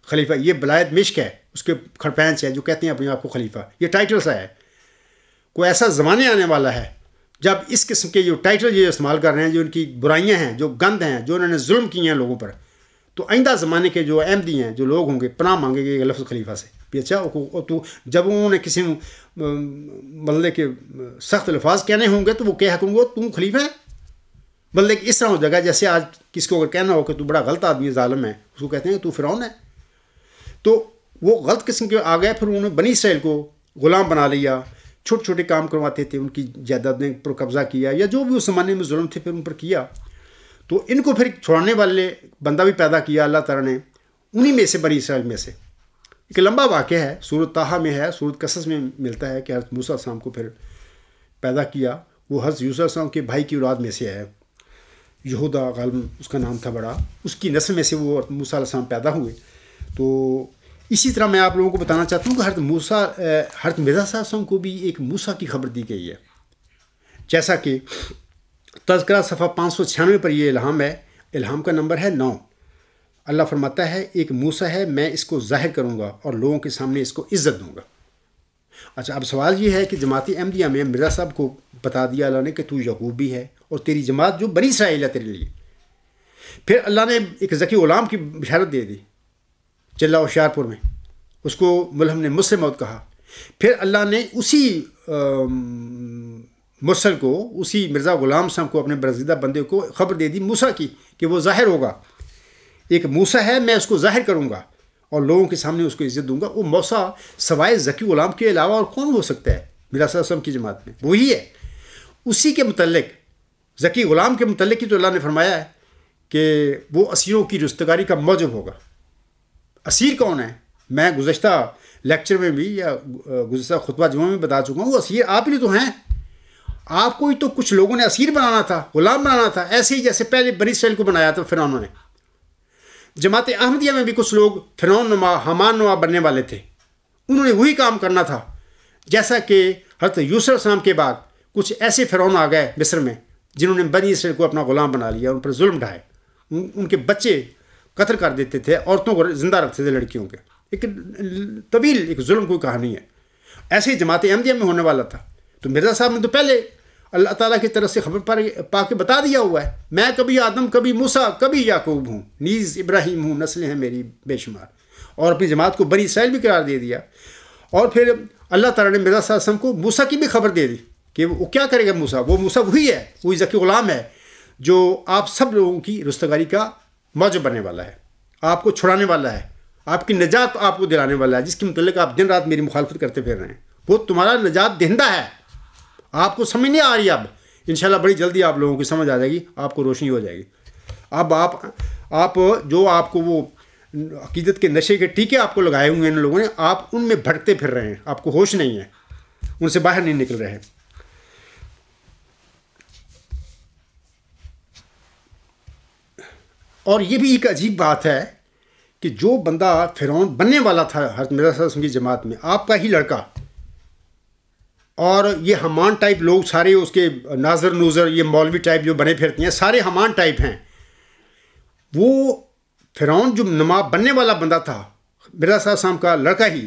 S1: خلیفہ، یہ بلایت مشک ہے، اس کے کھڑپینچ ہے جو کہتے ہیں اپنے آپ کو خلیفہ، یہ ٹائٹل سا ہے۔ کوئی ایسا زمانے آنے والا ہے جب اس قسم کے جو ٹائٹل یہ استعمال کر رہے ہیں، جو ان کی برائیاں ہیں، جو گند ہیں، جو انہوں نے ظلم کیے ہیں لوگوں پر، تو آئندہ زمانے کے جو احمدی ہیں، جو لوگ ہوں گے، پناہ مانگیں گے لفظ خلیفہ سے بھی۔ اچھا، تو جب انہوں نے کسی مطلب کہ سخت الفاظ کہنے ہوں گے تو وہ کہہ گے تم خلیفہ ہے، مطلب کہ اس طرح ہو جائے گا جیسے آج کسی کو اگر کہنا ہو کہ تو بڑا غلط آدمی ہے، ظالم ہے، اس کو کہتے ہیں تو فرعون ہے۔ تو وہ غلط قسم کے آ گئے، پھر انہوں نے بنی اسرائیل کو غلام بنا لیا، چھوٹے چھوٹے کام کرواتے تھے، ان کی جائیدادیں پر قبضہ کیا، یا جو بھی اس زمانے میں ظلم تھے پھر ان پر کیا۔ تو ان کو پھر چھوڑنے والے بندہ بھی پیدا کیا اللہ تعالیٰ نے، انہی میں سے، بنی اسرائیل میں سے۔ ایک لمبا واقعہ ہے، سورۃ طٰہٰ میں ہے، سورۃ قصص میں ملتا ہے کہ حضرت موسیٰ علیہ السلام کو پھر پیدا کیا، وہ حضرت یوسف علیہ السلام کے بھائی کی اولاد میں سے ہے، یہودا غالباً اس کا نام تھا بڑا، اس کی نسل میں سے وہ موسیٰ علیہ السلام پیدا ہوئے۔ تو اسی طرح میں آپ لوگوں کو بتانا چاہتا ہوں کہ حضرت مرزا صاحب وسلم کو بھی ایک موسیٰ کی خبر دی گئی ہے. جیسا کہ تذکرہ صفحہ 596 پر یہ الہام ہے، الہام کا نمبر ہے 9. اللہ فرماتا ہے ایک موسیٰ ہے، میں اس کو ظاہر کروں گا اور لوگوں کے سامنے اس کو عزت دوں گا. اچھا، اب سوال یہ ہے کہ جماعت احمدیہ میں مرزا صاحب کو بتا دیا اللہ نے کہ تو یعقوبی ہے اور تیری جماعت جو بنی اسرائیل ہے تیرے لیے. پھر اللہ نے ایک ذکی غلام کی بشارت دے دی چلہ ہوشیارپور میں، اس کو ملہم نے مسلم موت کہا. پھر اللہ نے اسی مرسل کو، اسی مرزا غلام صاحب کو، اپنے برگزیدہ بندے کو خبر دے دی موسیٰ کی کہ وہ ظاہر ہوگا. ایک موسیٰ ہے، میں اس کو ظاہر کروں گا اور لوگوں کے سامنے اس کو عزت دوں گا. وہ موسیٰ سوائے ذکی غلام کے علاوہ اور کون ہو سکتا ہے مرزا صلی اللہ علیہ وسلم کی جماعت میں؟ وہی ہے. اسی کے متعلق، ذکی غلام کے متعلق ہی تو اللہ نے فرمایا ہے کہ وہ اسیروں کی رستگاری کا موجب ہوگا. اسیر کون ہے؟ میں گزشتہ لیکچر میں بھی یا گزشتہ خطبہ جمعہ میں بتا چکا ہوں، وہ اسیر آپ ہی تو ہیں. آپ کو ہی تو کچھ لوگوں نے اسیر بنانا تھا، غلام بنانا تھا، ایسے ہی جیسے پہلے بنی اسرائیل کو بنایا تھا فرعون نے. جماعت احمدیہ میں بھی کچھ لوگ فرعون نما، حامان نما بننے والے تھے. انہوں نے وہی کام کرنا تھا. جیسا کہ حضرت یوسف علیہ السلام کے بعد کچھ ایسے فرعون آ گئے مصر میں جنہوں نے بنی اسرائیل کو اپنا غلام بنا لیا، ان پر ظلم ڈھائے، ان کے بچے قتل کر دیتے تھے، عورتوں کو زندہ رکھتے تھے، لڑکیوں کے. ایک طویل ایک ظلم کی کہانی ہے. ایسے ہی جماعت احمدیہ میں ہونے والا تھا. تو مرزا صاحب نے تو پہلے اللہ تعالیٰ کی طرف سے خبر پا کے بتا دیا ہوا ہے، میں کبھی آدم، کبھی موسیٰ، کبھی یعقوب ہوں، نیز ابراہیم ہوں، نسلیں ہیں میری بے شمار. اور اپنی جماعت کو بنی اسرائیل بھی قرار دے دیا. اور پھر اللہ تعالیٰ نے مرزا صلی اللہ علیہ وسلم کو موسیٰ کی بھی خبر دے دی کہ وہ کیا کرے گا. وہ موسیٰ وہی ہے، وہی ذکی غلام ہے جو آپ سب لوگوں کی رستگاری کا موجب بننے والا ہے، آپ کو چھڑانے والا ہے، آپ کی نجات آپ کو دلانے والا ہے، جس کے متعلق آپ دن رات میری مخالفت کرتے پھر رہے ہیں. وہ تمہارا نجات دہندہ ہے. آپ کو سمجھ نہیں آ رہی، اب انشاءاللہ بڑی جلدی آپ لوگوں کی سمجھ آ جائے گی، آپ کو روشنی ہو جائے گی. اب آپ جو آپ کو وہ عقیدت کے نشے کے ٹیکے آپ کو لگائے ہوئے ہیں ان لوگوں نے، آپ ان میں بھٹکتے پھر رہے ہیں، آپ کو ہوش نہیں ہے، ان سے باہر نہیں نکل رہے. اور یہ بھی ایک عجیب بات ہے کہ جو بندہ فرعون بننے والا تھا حضرت مرزا صلی اللہ علیہ وسلم کی جماعت میں، آپ کا ہی لڑکا، اور یہ حمان ٹائپ لوگ سارے اس کے ناظر نوزر، یہ مولوی ٹائپ جو بنے پھرتے ہیں، سارے حمان ٹائپ ہیں. وہ فرعون جو نما بننے والا بندہ تھا، مرزا صلی اللہ علیہ وسلم کا لڑکا ہی،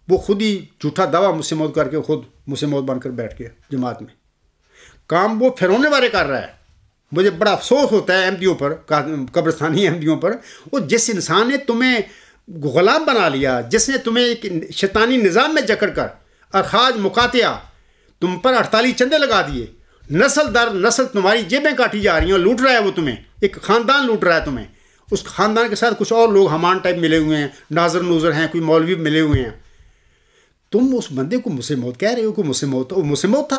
S1: وہ خود ہی جھوٹا دعویٰ مسلم موت کر کے خود مسلم موت بن کر بیٹھ گیا جماعت میں. کام وہ فرعون والے کر رہا ہے. مجھے بڑا افسوس ہوتا ہے احمدیوں پر، قبرستانی احمدیوں پر. وہ جس انسان نے تمہیں غلام بنا لیا، جس نے تمہیں ایک شیطانی نظام میں جکڑ کر ارخاج مقاطعہ تم پر 48 چندے لگا دیے، نسل در نسل تمہاری جیبیں کاٹی جا رہی ہیں، لوٹ رہا ہے وہ تمہیں، ایک خاندان لوٹ رہا ہے تمہیں. اس خاندان کے ساتھ کچھ اور لوگ حمان ٹائپ ملے ہوئے ہیں، ناظر نوزر ہیں، کوئی مولوی ملے ہوئے ہیں. تم اس بندے کو مسلم موت کہہ رہے ہو کہ مسلم موت، وہ مسلم موت تھا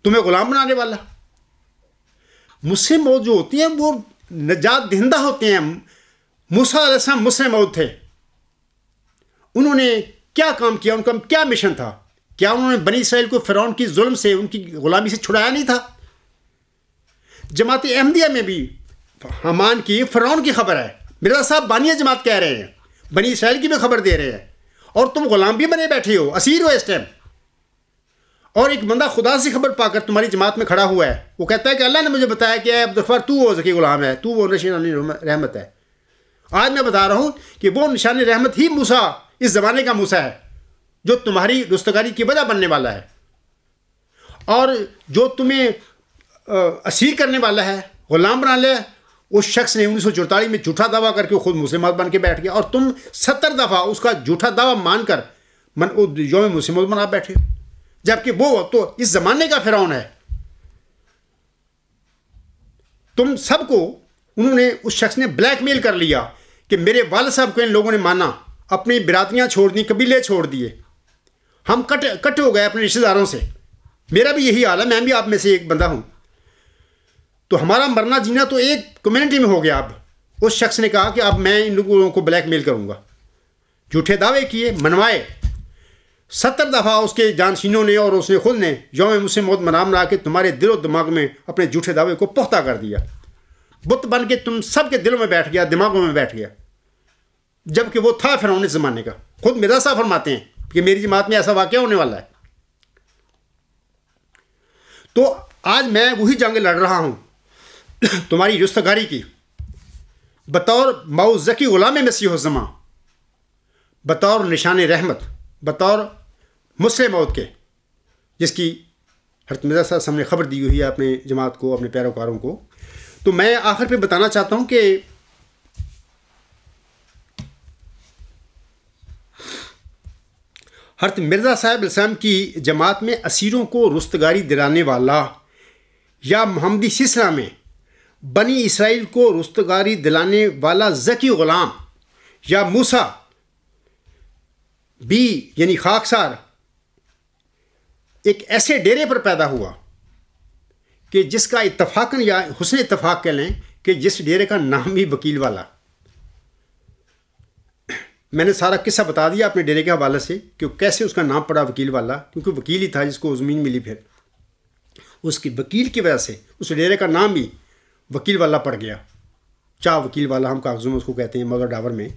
S1: تمہیں غلام بنانے والا. مسلم موت جو ہوتی ہیں وہ نجات دہندہ ہوتے ہیں. موسیٰ علیہ السلام مسلم موت تھے. انہوں نے کیا کام کیا؟ ان کا کیا مشن تھا؟ کیا انہوں نے بنی اسرائیل کو فرعون کی ظلم سے، ان کی غلامی سے چھڑایا نہیں تھا؟ جماعت احمدیہ میں بھی حمان کی، فرعون کی خبر ہے. مرزا صاحب بانیہ جماعت کہہ رہے ہیں، بنی اسرائیل کی بھی خبر دے رہے ہیں، اور تم غلام بھی بنے بیٹھے ہو، اسیر ہو اس ٹائم. اور ایک بندہ خدا سے خبر پا کر تمہاری جماعت میں کھڑا ہوا ہے، وہ کہتا ہے کہ اللہ نے مجھے بتایا کہ اے عبدالغفار تو وہ ذکی غلام ہے، تو وہ نشانی رحمت ہے. آج میں بتا رہا ہوں کہ وہ نشانی رحمت ہی موسیٰ، اس زمانے کا موسیٰ ہے جو تمہاری رستگاری کی وجہ بننے والا ہے، اور جو تمہیں اسیر کرنے والا ہے، غلام بنا لے. اس شخص نے 1944 میں جھوٹا دعویٰ کر کے خود مسلمات بن کے بیٹھ گیا، اور تم 70 دفعہ اس کا جھوٹا دعویٰ مان کر یوم مسلمات بنا بیٹھے، جبکہ وہ تو اس زمانے کا فرعون ہے. تم سب کو انہوں نے، اس شخص نے بلیک میل کر لیا کہ میرے والد صاحب کو ان لوگوں نے مانا، اپنی برادریاں چھوڑ دیں، قبیلے چھوڑ دیے، ہم کٹ ہو گئے اپنے رشتہ داروں سے. میرا بھی یہی حال ہے، میں بھی آپ میں سے ایک بندہ ہوں. تو ہمارا مرنا جینا تو ایک کمیونٹی میں ہو گیا. اب اس شخص نے کہا کہ اب میں ان لوگوں کو بلیک میل کروں گا. جھوٹے دعوے کیے، منوائے. 70 دفعہ اس کے جانشینوں نے اور اس نے خود نے یوم مسلم موت منا کے تمہارے دل و دماغ میں اپنے جھوٹے دعوے کو پختہ کر دیا. بت بن کے تم سب کے دلوں میں بیٹھ گیا، دماغوں میں بیٹھ گیا. جبکہ وہ تھا فرعون اس زمانے کا. خود مرزا صاحب فرماتے ہیں کہ میری جماعت میں ایسا واقعہ ہونے والا ہے. تو آج میں وہی جنگ لڑ رہا ہوں تمہاری رستگاری کی، بطور موعظ کی غلام مسیح الزماں، بطور نشان رحمت، بطور مسلم موت کے، جس کی حضرت مرزا صاحب نے خبر دی ہوئی ہے اپنے جماعت کو، اپنے پیروکاروں کو. تو میں آخر پہ بتانا چاہتا ہوں کہ حضرت مرزا صاحب علیہ السلام کی جماعت میں اسیروں کو رستگاری دلانے والا، یا محمدی سلسلہ میں بنی اسرائیل کو رستگاری دلانے والا ذکی غلام یا موسیٰ بھی، یعنی خاکسار، ایک ایسے ڈیرے پر پیدا ہوا کہ جس کا اتفاقاً یا حسن اتفاق کہہ لیں کہ جس ڈیرے کا نام ہی وکیل والا. میں نے سارا قصہ بتا دیا اپنے ڈیرے کے حوالے سے کہ کیسے اس کا نام پڑا وکیل والا، کیونکہ وکیل ہی تھا جس کو زمین ملی. پھر اس کی وکیل کی وجہ سے اس ڈیرے کا نام بھی وکیل والا پڑ گیا. چاہ وکیل والا ہم کاغذوں میں اس کو کہتے ہیں مگر ڈاور میں.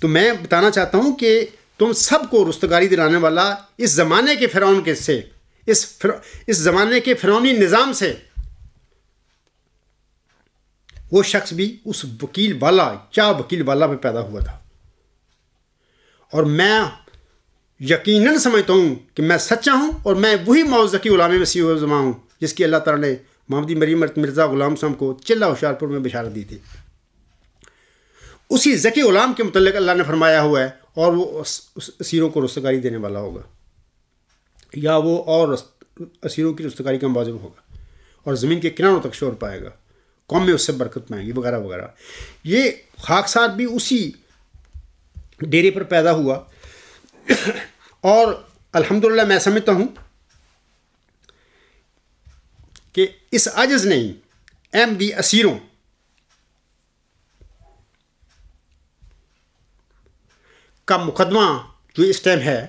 S1: تو میں بتانا چاہتا ہوں کہ تم سب کو رستگاری دلانے والا اس زمانے کے فرعون کے سے، اس زمانے کے فرعونی نظام سے، وہ شخص بھی اس وکیل والا، چاہ وکیل والا میں پیدا ہوا تھا. اور میں یقیناً سمجھتا ہوں کہ میں سچا ہوں، اور میں وہی موعظ کی غلام مسیح الزماں ہوں جس کی اللہ تعالیٰ نے محمدی مریم مرزا غلام صاحب کو چلہ ہوشیارپور میں بشارت دی تھی. اسی ذکی غلام کے متعلق اللہ نے فرمایا ہوا ہے، اور وہ اسیروں کو رستگاری دینے والا ہوگا، یا وہ اور اسیروں کی رستگاری کا موجب ہوگا، اور زمین کے کناروں تک شور پائے گا، قوم میں اس سے برکت پائیں گی، وغیرہ وغیرہ. یہ خاکسار بھی اسی ڈیرے پر پیدا ہوا. اور الحمدللہ میں سمجھتا ہوں کہ اس عجز نے احمدی اسیروں کا مقدمہ جو اس ٹائم ہے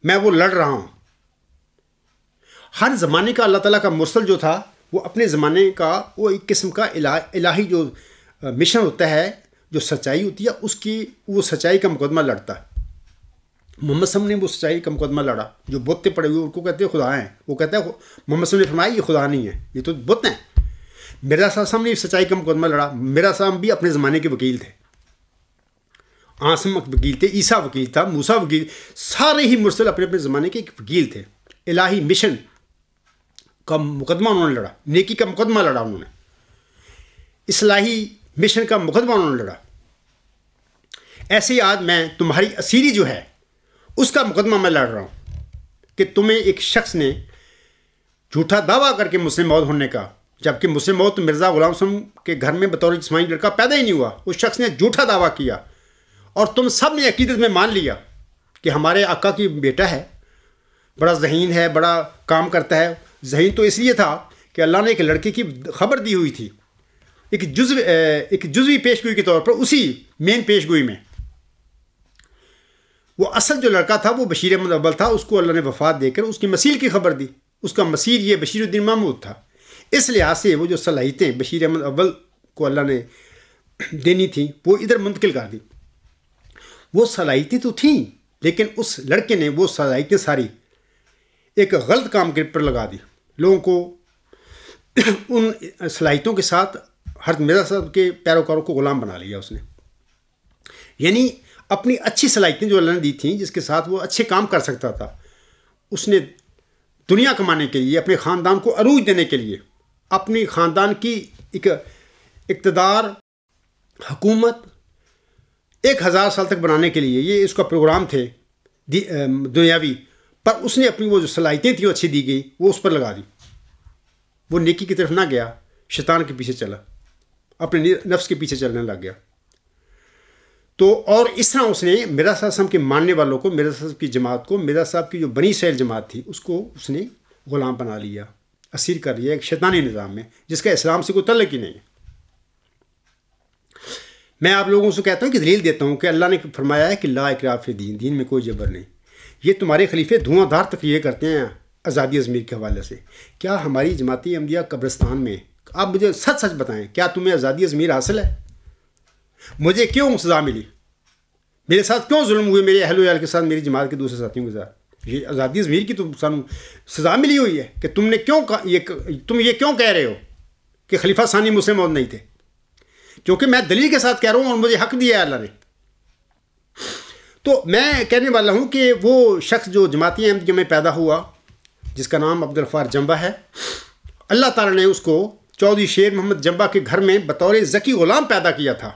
S1: میں وہ لڑ رہا ہوں. ہر زمانے کا اللہ تعالیٰ کا مرسل جو تھا وہ اپنے زمانے کا وہ ایک قسم کا الہی جو مشن ہوتا ہے، جو سچائی ہوتی ہے، اس کی وہ سچائی کا مقدمہ لڑتا ہے. محمد صلی اللہ علیہ وسلم نے وہ سچائی کا مقدمہ لڑا. جو بت پڑے ہوئے ان کو کہتے ہیں خدا ہیں، وہ کہتا ہے محمد صلی اللہ علیہ وسلم نے فرمایا یہ خدا نہیں ہے، یہ تو بت ہیں. مرزا صاحب صاحب نے سچائی کا مقدمہ لڑا. مرزا صاحب بھی اپنے زمانے کے وکیل تھے، عاصم وکیل تھے، عیسیٰ وکیل تھا، موسیٰ وکیل، سارے ہی مرسل اپنے اپنے زمانے کے ایک وکیل تھے. الہی مشن کا مقدمہ انہوں نے لڑا، نیکی کا مقدمہ لڑا انہوں نے، اصلاحی مشن کا مقدمہ انہوں نے لڑا. ایسے ہی آج میں تمہاری اسیری جو ہے اس کا مقدمہ میں لڑ رہا ہوں کہ تمہیں ایک شخص نے جھوٹا دعویٰ کر کے مسلم موت ہونے کا، جبکہ مسلم موت مرزا غلام صاحب کے گھر میں بطور جسمانی لڑکا پیدا ہی نہیں ہوا. اس شخص نے جھوٹا دعویٰ کیا، اور تم سب نے عقیدت میں مان لیا کہ ہمارے آقا کی بیٹا ہے، بڑا ذہین ہے، بڑا کام کرتا ہے. ذہین تو اس لیے تھا کہ اللہ نے ایک لڑکے کی خبر دی ہوئی تھی، ایک جزوی پیش گوئی کے طور پر. اسی مین پیش گوئی میں وہ اصل جو لڑکا تھا وہ بشیر احمد اول تھا. اس کو اللہ نے وفات دے کر اس کی مسیل کی خبر دی. اس کا مسیل یہ بشیر الدین محمود تھا. اس لحاظ سے وہ جو صلاحیتیں بشیر احمد اول کو اللہ نے دینی تھیں وہ ادھر منتقل کر دی. وہ صلاحیتیں تو تھیں، لیکن اس لڑکے نے وہ صلاحیتیں ساری ایک غلط کام کے پر لگا دی. لوگوں کو ان صلاحیتوں کے ساتھ حضرت مرزا صاحب کے پیروکاروں کو غلام بنا لیا اس نے. یعنی اپنی اچھی صلاحیتیں جو اللہ نے دی تھیں، جس کے ساتھ وہ اچھے کام کر سکتا تھا، اس نے دنیا کمانے کے لیے، اپنے خاندان کو عروج دینے کے لیے، اپنی خاندان کی ایک اقتدار، حکومت 1000 سال تک بنانے کے لیے، یہ اس کا پروگرام تھے دنیاوی. پر اس نے اپنی وہ جو صلاحیتیں تھیں وہ اچھی دی گئی، وہ اس پر لگا دی. وہ نیکی کی طرف نہ گیا، شیطان کے پیچھے چلا، اپنے نفس کے پیچھے چلنے لگ گیا. تو اور اس طرح اس نے مرزا صاحب کے ماننے والوں کو، مرزا صاحب کی جماعت کو، مرزا صاحب کی جو بنی اسرائیل جماعت تھی اس کو اس نے غلام بنا لیا، اسیر کر لیا ایک شیطانی نظام میں جس کا اسلام سے کوئی تعلق ہی نہیں ہے. میں آپ لوگوں سے کہتا ہوں کہ دلیل دیتا ہوں کہ اللہ نے فرمایا ہے کہ لا اکراہ فی الدین، دین میں کوئی جبر نہیں. یہ تمہارے خلیفے دھواں دھار تقریر کرتے ہیں آزادی ضمیر کے حوالے سے. کیا ہماری جماعتی احمدیہ قبرستان میں، آپ مجھے سچ سچ بتائیں، کیا تمہیں آزادی ضمیر حاصل ہے؟ مجھے کیوں سزا ملی؟ میرے ساتھ کیوں ظلم ہوئے میرے اہل و عیال کے ساتھ, میری جماعت کے دوسرے ساتھیوں کے ساتھ؟ یہ آزادی ضمیر کی تو سزا ملی ہوئی ہے کہ تم نے تم یہ کیوں کہہ رہے ہو کہ خلیفہ ثانی مسلم موعود نہیں تھے؟ کیونکہ میں دلیل کے ساتھ کہہ رہا ہوں اور مجھے حق دیا ہے اللہ نے. تو میں کہنے والا ہوں کہ وہ شخص جو جماعتی احمدیہ میں پیدا ہوا جس کا نام عبدالغفار جمبا ہے, اللہ تعالیٰ نے اس کو چودھری شیر محمد جمبا کے گھر میں بطور ذکی غلام پیدا کیا تھا.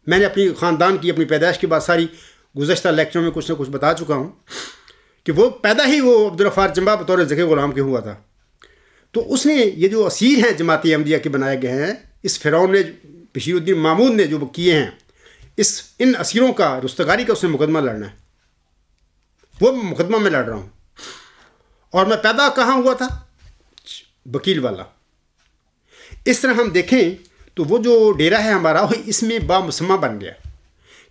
S1: میں نے اپنی خاندان کی اپنی پیدائش کی بات ساری گزشتہ لیکچروں میں کچھ نہ کچھ بتا چکا ہوں کہ وہ پیدا ہی وہ عبدالغفار جمبا بطور ذکی غلام کے ہوا تھا. تو اس نے یہ جو اسیر ہیں جماعتی احمدیہ کے بنائے گئے ہیں, اس فرعون نے بشیر الدین محمود نے جو کیے ہیں, ان اسیروں کا رستگاری کا اس نے مقدمہ لڑنا ہے. وہ مقدمہ میں لڑ رہا ہوں. اور میں پیدا کہاں ہوا تھا؟ وکیل والا. اس طرح ہم دیکھیں تو وہ جو ڈیرا ہے ہمارا, وہ اس میں بامسمہ بن گیا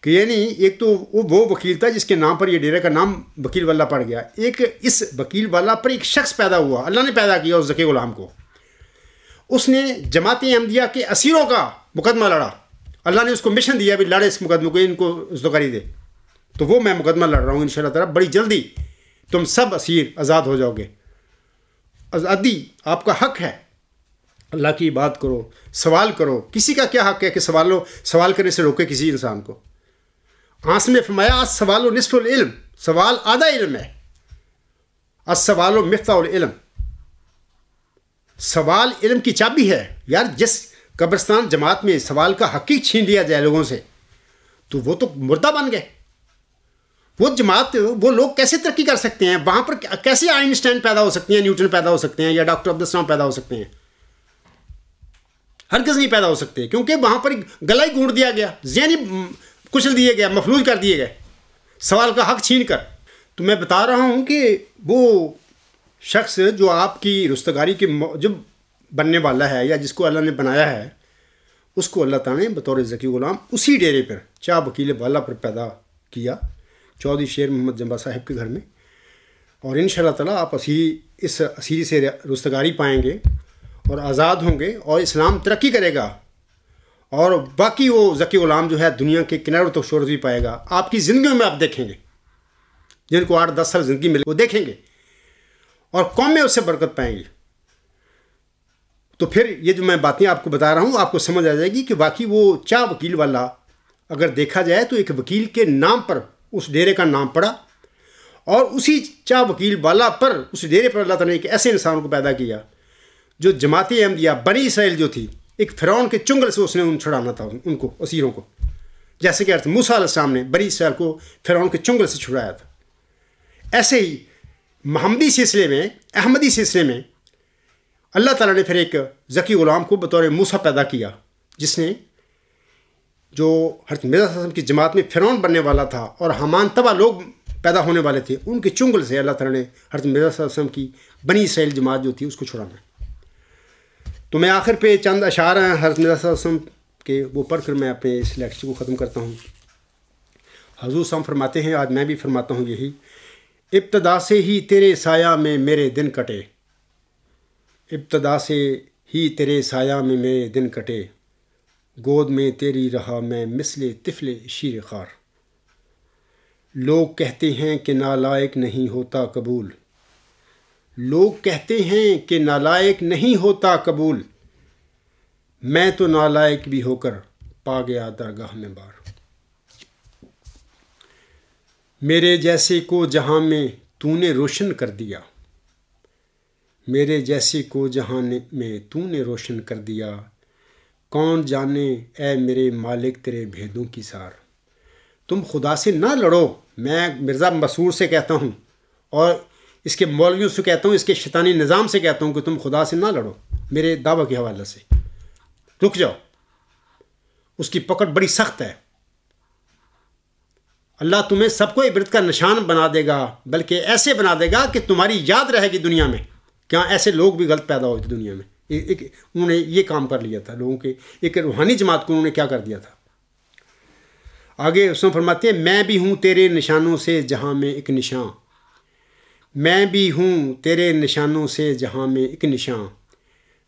S1: کہ یعنی ایک تو وہ وکیل تھا جس کے نام پر یہ ڈیرے کا نام وکیل والا پڑ گیا. ایک اس وکیل والا پر ایک شخص پیدا ہوا, اللہ نے پیدا کیا اس ذکی غلام کو. اس نے جماعتی احمدیہ کے اسیروں کا مقدمہ لڑا. اللہ نے اس کو مشن دیا بھی لڑے اس مقدمے کو, ان کو رستگاری دے. تو وہ میں مقدمہ لڑ رہا ہوں انشاءاللہ تعالیٰ. بڑی جلدی تم سب اسیر آزاد ہو جاؤ گے. آزادی آپ کا حق ہے. اللہ کی بات کرو, سوال کرو. کسی کا کیا حق ہے کہ سوال کرنے سے روکے کسی انسان کو؟ آنس نے فرمایا السوال نصف العلم, سوال آدھا علم ہے. السوال مفتاح العلم, سوال علم کی چابی ہے. یار جس قبرستان جماعت میں سوال کا حق ہی چھین لیا جائے لوگوں سے تو وہ تو مردہ بن گئے. وہ جماعت, وہ لوگ کیسے ترقی کر سکتے ہیں؟ وہاں پر کیسے آئنسٹائن پیدا ہو سکتے ہیں, نیوٹن پیدا ہو سکتے ہیں, یا ڈاکٹر عبدالسلام پیدا ہو سکتے ہیں؟ ہرگز نہیں پیدا ہو سکتے, کیونکہ وہاں پر گلا ہی گونڈ دیا گیا, ذہنی کچل دیے گئے, مفلوج کر دیے گئے سوال کا حق چھین کر. تو میں بتا رہا ہوں کہ وہ شخص جو آپ کی رستگاری کے جو بننے والا ہے یا جس کو اللہ نے بنایا ہے, اس کو اللہ تعالیٰ نے بطور ذکی غلام اسی ڈیرے پر چاہ وکیل والا پر پیدا کیا, چودھری شیر محمد جمبا صاحب کے گھر میں. اور انشاءاللہ تعالیٰ آپ اس اسیری سے رستگاری پائیں گے اور آزاد ہوں گے, اور اسلام ترقی کرے گا, اور باقی وہ ذکی غلام جو ہے دنیا کے کناروں تک شہرت بھی پائے گا. آپ کی زندگیوں میں آپ دیکھیں گے, جن کو 8-10 سال زندگی ملے وہ دیکھیں گے, اور قومیں اس سے برکت پائیں گی. تو پھر یہ جو میں باتیں آپ کو بتا رہا ہوں آپ کو سمجھ آ جائے گی کہ واقعی وہ چاہ وکیل والا اگر دیکھا جائے تو ایک وکیل کے نام پر اس ڈیرے کا نام پڑا, اور اسی چاہ وکیل والا پر اس ڈیرے پر اللہ تعالیٰ نے ایک ایسے انسان کو پیدا کیا جو جماعتی احمدیہ بنی اسرائیل جو تھی, ایک فرعون کے چنگل سے اس نے چھڑانا تھا ان کو, اسیروں کو. جیسے کہ موسیٰ علیہ السلام نے بنی اسرائیل کو فرعون کے چنگل سے چھڑایا تھا, ایسے ہی محمدی سلسلے میں, احمدی سلسلے میں اللہ تعالیٰ نے پھر ایک ذکی غلام کو بطور موسیٰ پیدا کیا, جس نے جو حضرت مرزا صلی اللہ علیہ وسلم کی جماعت میں فرعون بننے والا تھا اور حمان تبا لوگ پیدا ہونے والے تھے, ان کے چنگل سے اللہ تعالیٰ نے حضرت مرزا صلی اللہ علیہ وسلم کی بنی اسرائیل جماعت جو تھی اس کو چھڑانا. تو میں آخر پہ چند اشعار ہیں حضرت مرزا صلی اللہ علیہ وسلم کے, وہ پڑھ کر میں اپنے اس لیکچر کو ختم کرتا ہوں. حضور صلی اللہ علیہ وسلم فرماتے ہیں, آج میں بھی فرماتا ہوں یہی, ابتدا سے ہی تیرے سایہ میں میرے دن کٹے, ابتدا سے ہی تیرے سایہ میں میرے دن کٹے, گود میں تیری رہا میں مثل طفل شیر خار. لوگ کہتے ہیں کہ نالائق نہیں ہوتا قبول, لوگ کہتے ہیں کہ نالائق نہیں ہوتا قبول, میں تو نالائق بھی ہو کر پا گیا درگاہ میں بار. میرے جیسے کو جہاں میں تو نے روشن کر دیا, میرے جیسے کو جہاں میں تو نے روشن کر دیا, کون جانے اے میرے مالک تیرے بھیدوں کی سار. تم خدا سے نہ لڑو, میں مرزا مسعود سے کہتا ہوں اور اس کے مولویوں سے کہتا ہوں, اس کے شیطانی نظام سے کہتا ہوں کہ تم خدا سے نہ لڑو میرے دعویٰ کے حوالے سے, رک جاؤ. اس کی پکڑ بڑی سخت ہے. اللہ تمہیں سب کو عبرت کا نشان بنا دے گا, بلکہ ایسے بنا دے گا کہ تمہاری یاد رہے گی دنیا میں. کیا ایسے لوگ بھی غلط پیدا ہوئے تھے دنیا میں, انہوں نے یہ کام کر لیا تھا لوگوں کے, ایک روحانی جماعت کو انہوں نے کیا کر دیا تھا. آگے اس میں فرماتے ہیں, میں بھی ہوں تیرے نشانوں سے جہاں میں ایک نشان, میں بھی ہوں تیرے نشانوں سے جہاں میں ایک نشان,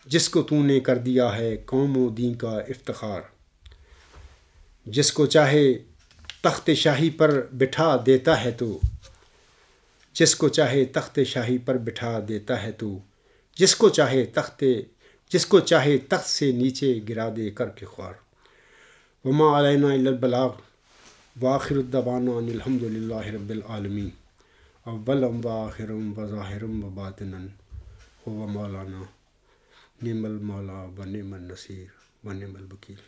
S1: جس کو تو نے کر دیا ہے قوم و دین کا افتخار. جس کو چاہے تخت شاہی پر بٹھا دیتا ہے تو، جس کو چاہے تخت شاہی پر بٹھا دیتا ہے تو، جس کو چاہے تخت سے نیچے گرا دے کر کے خوار۔ وما علینا الا البلاغ وآخر الدعوانا ان الحمد للہ رب العالمین۔ اولا وآخرا وظاہرا وباطنا هو مولانا نعم المولا ونعم النصیر ونعم الوکیل۔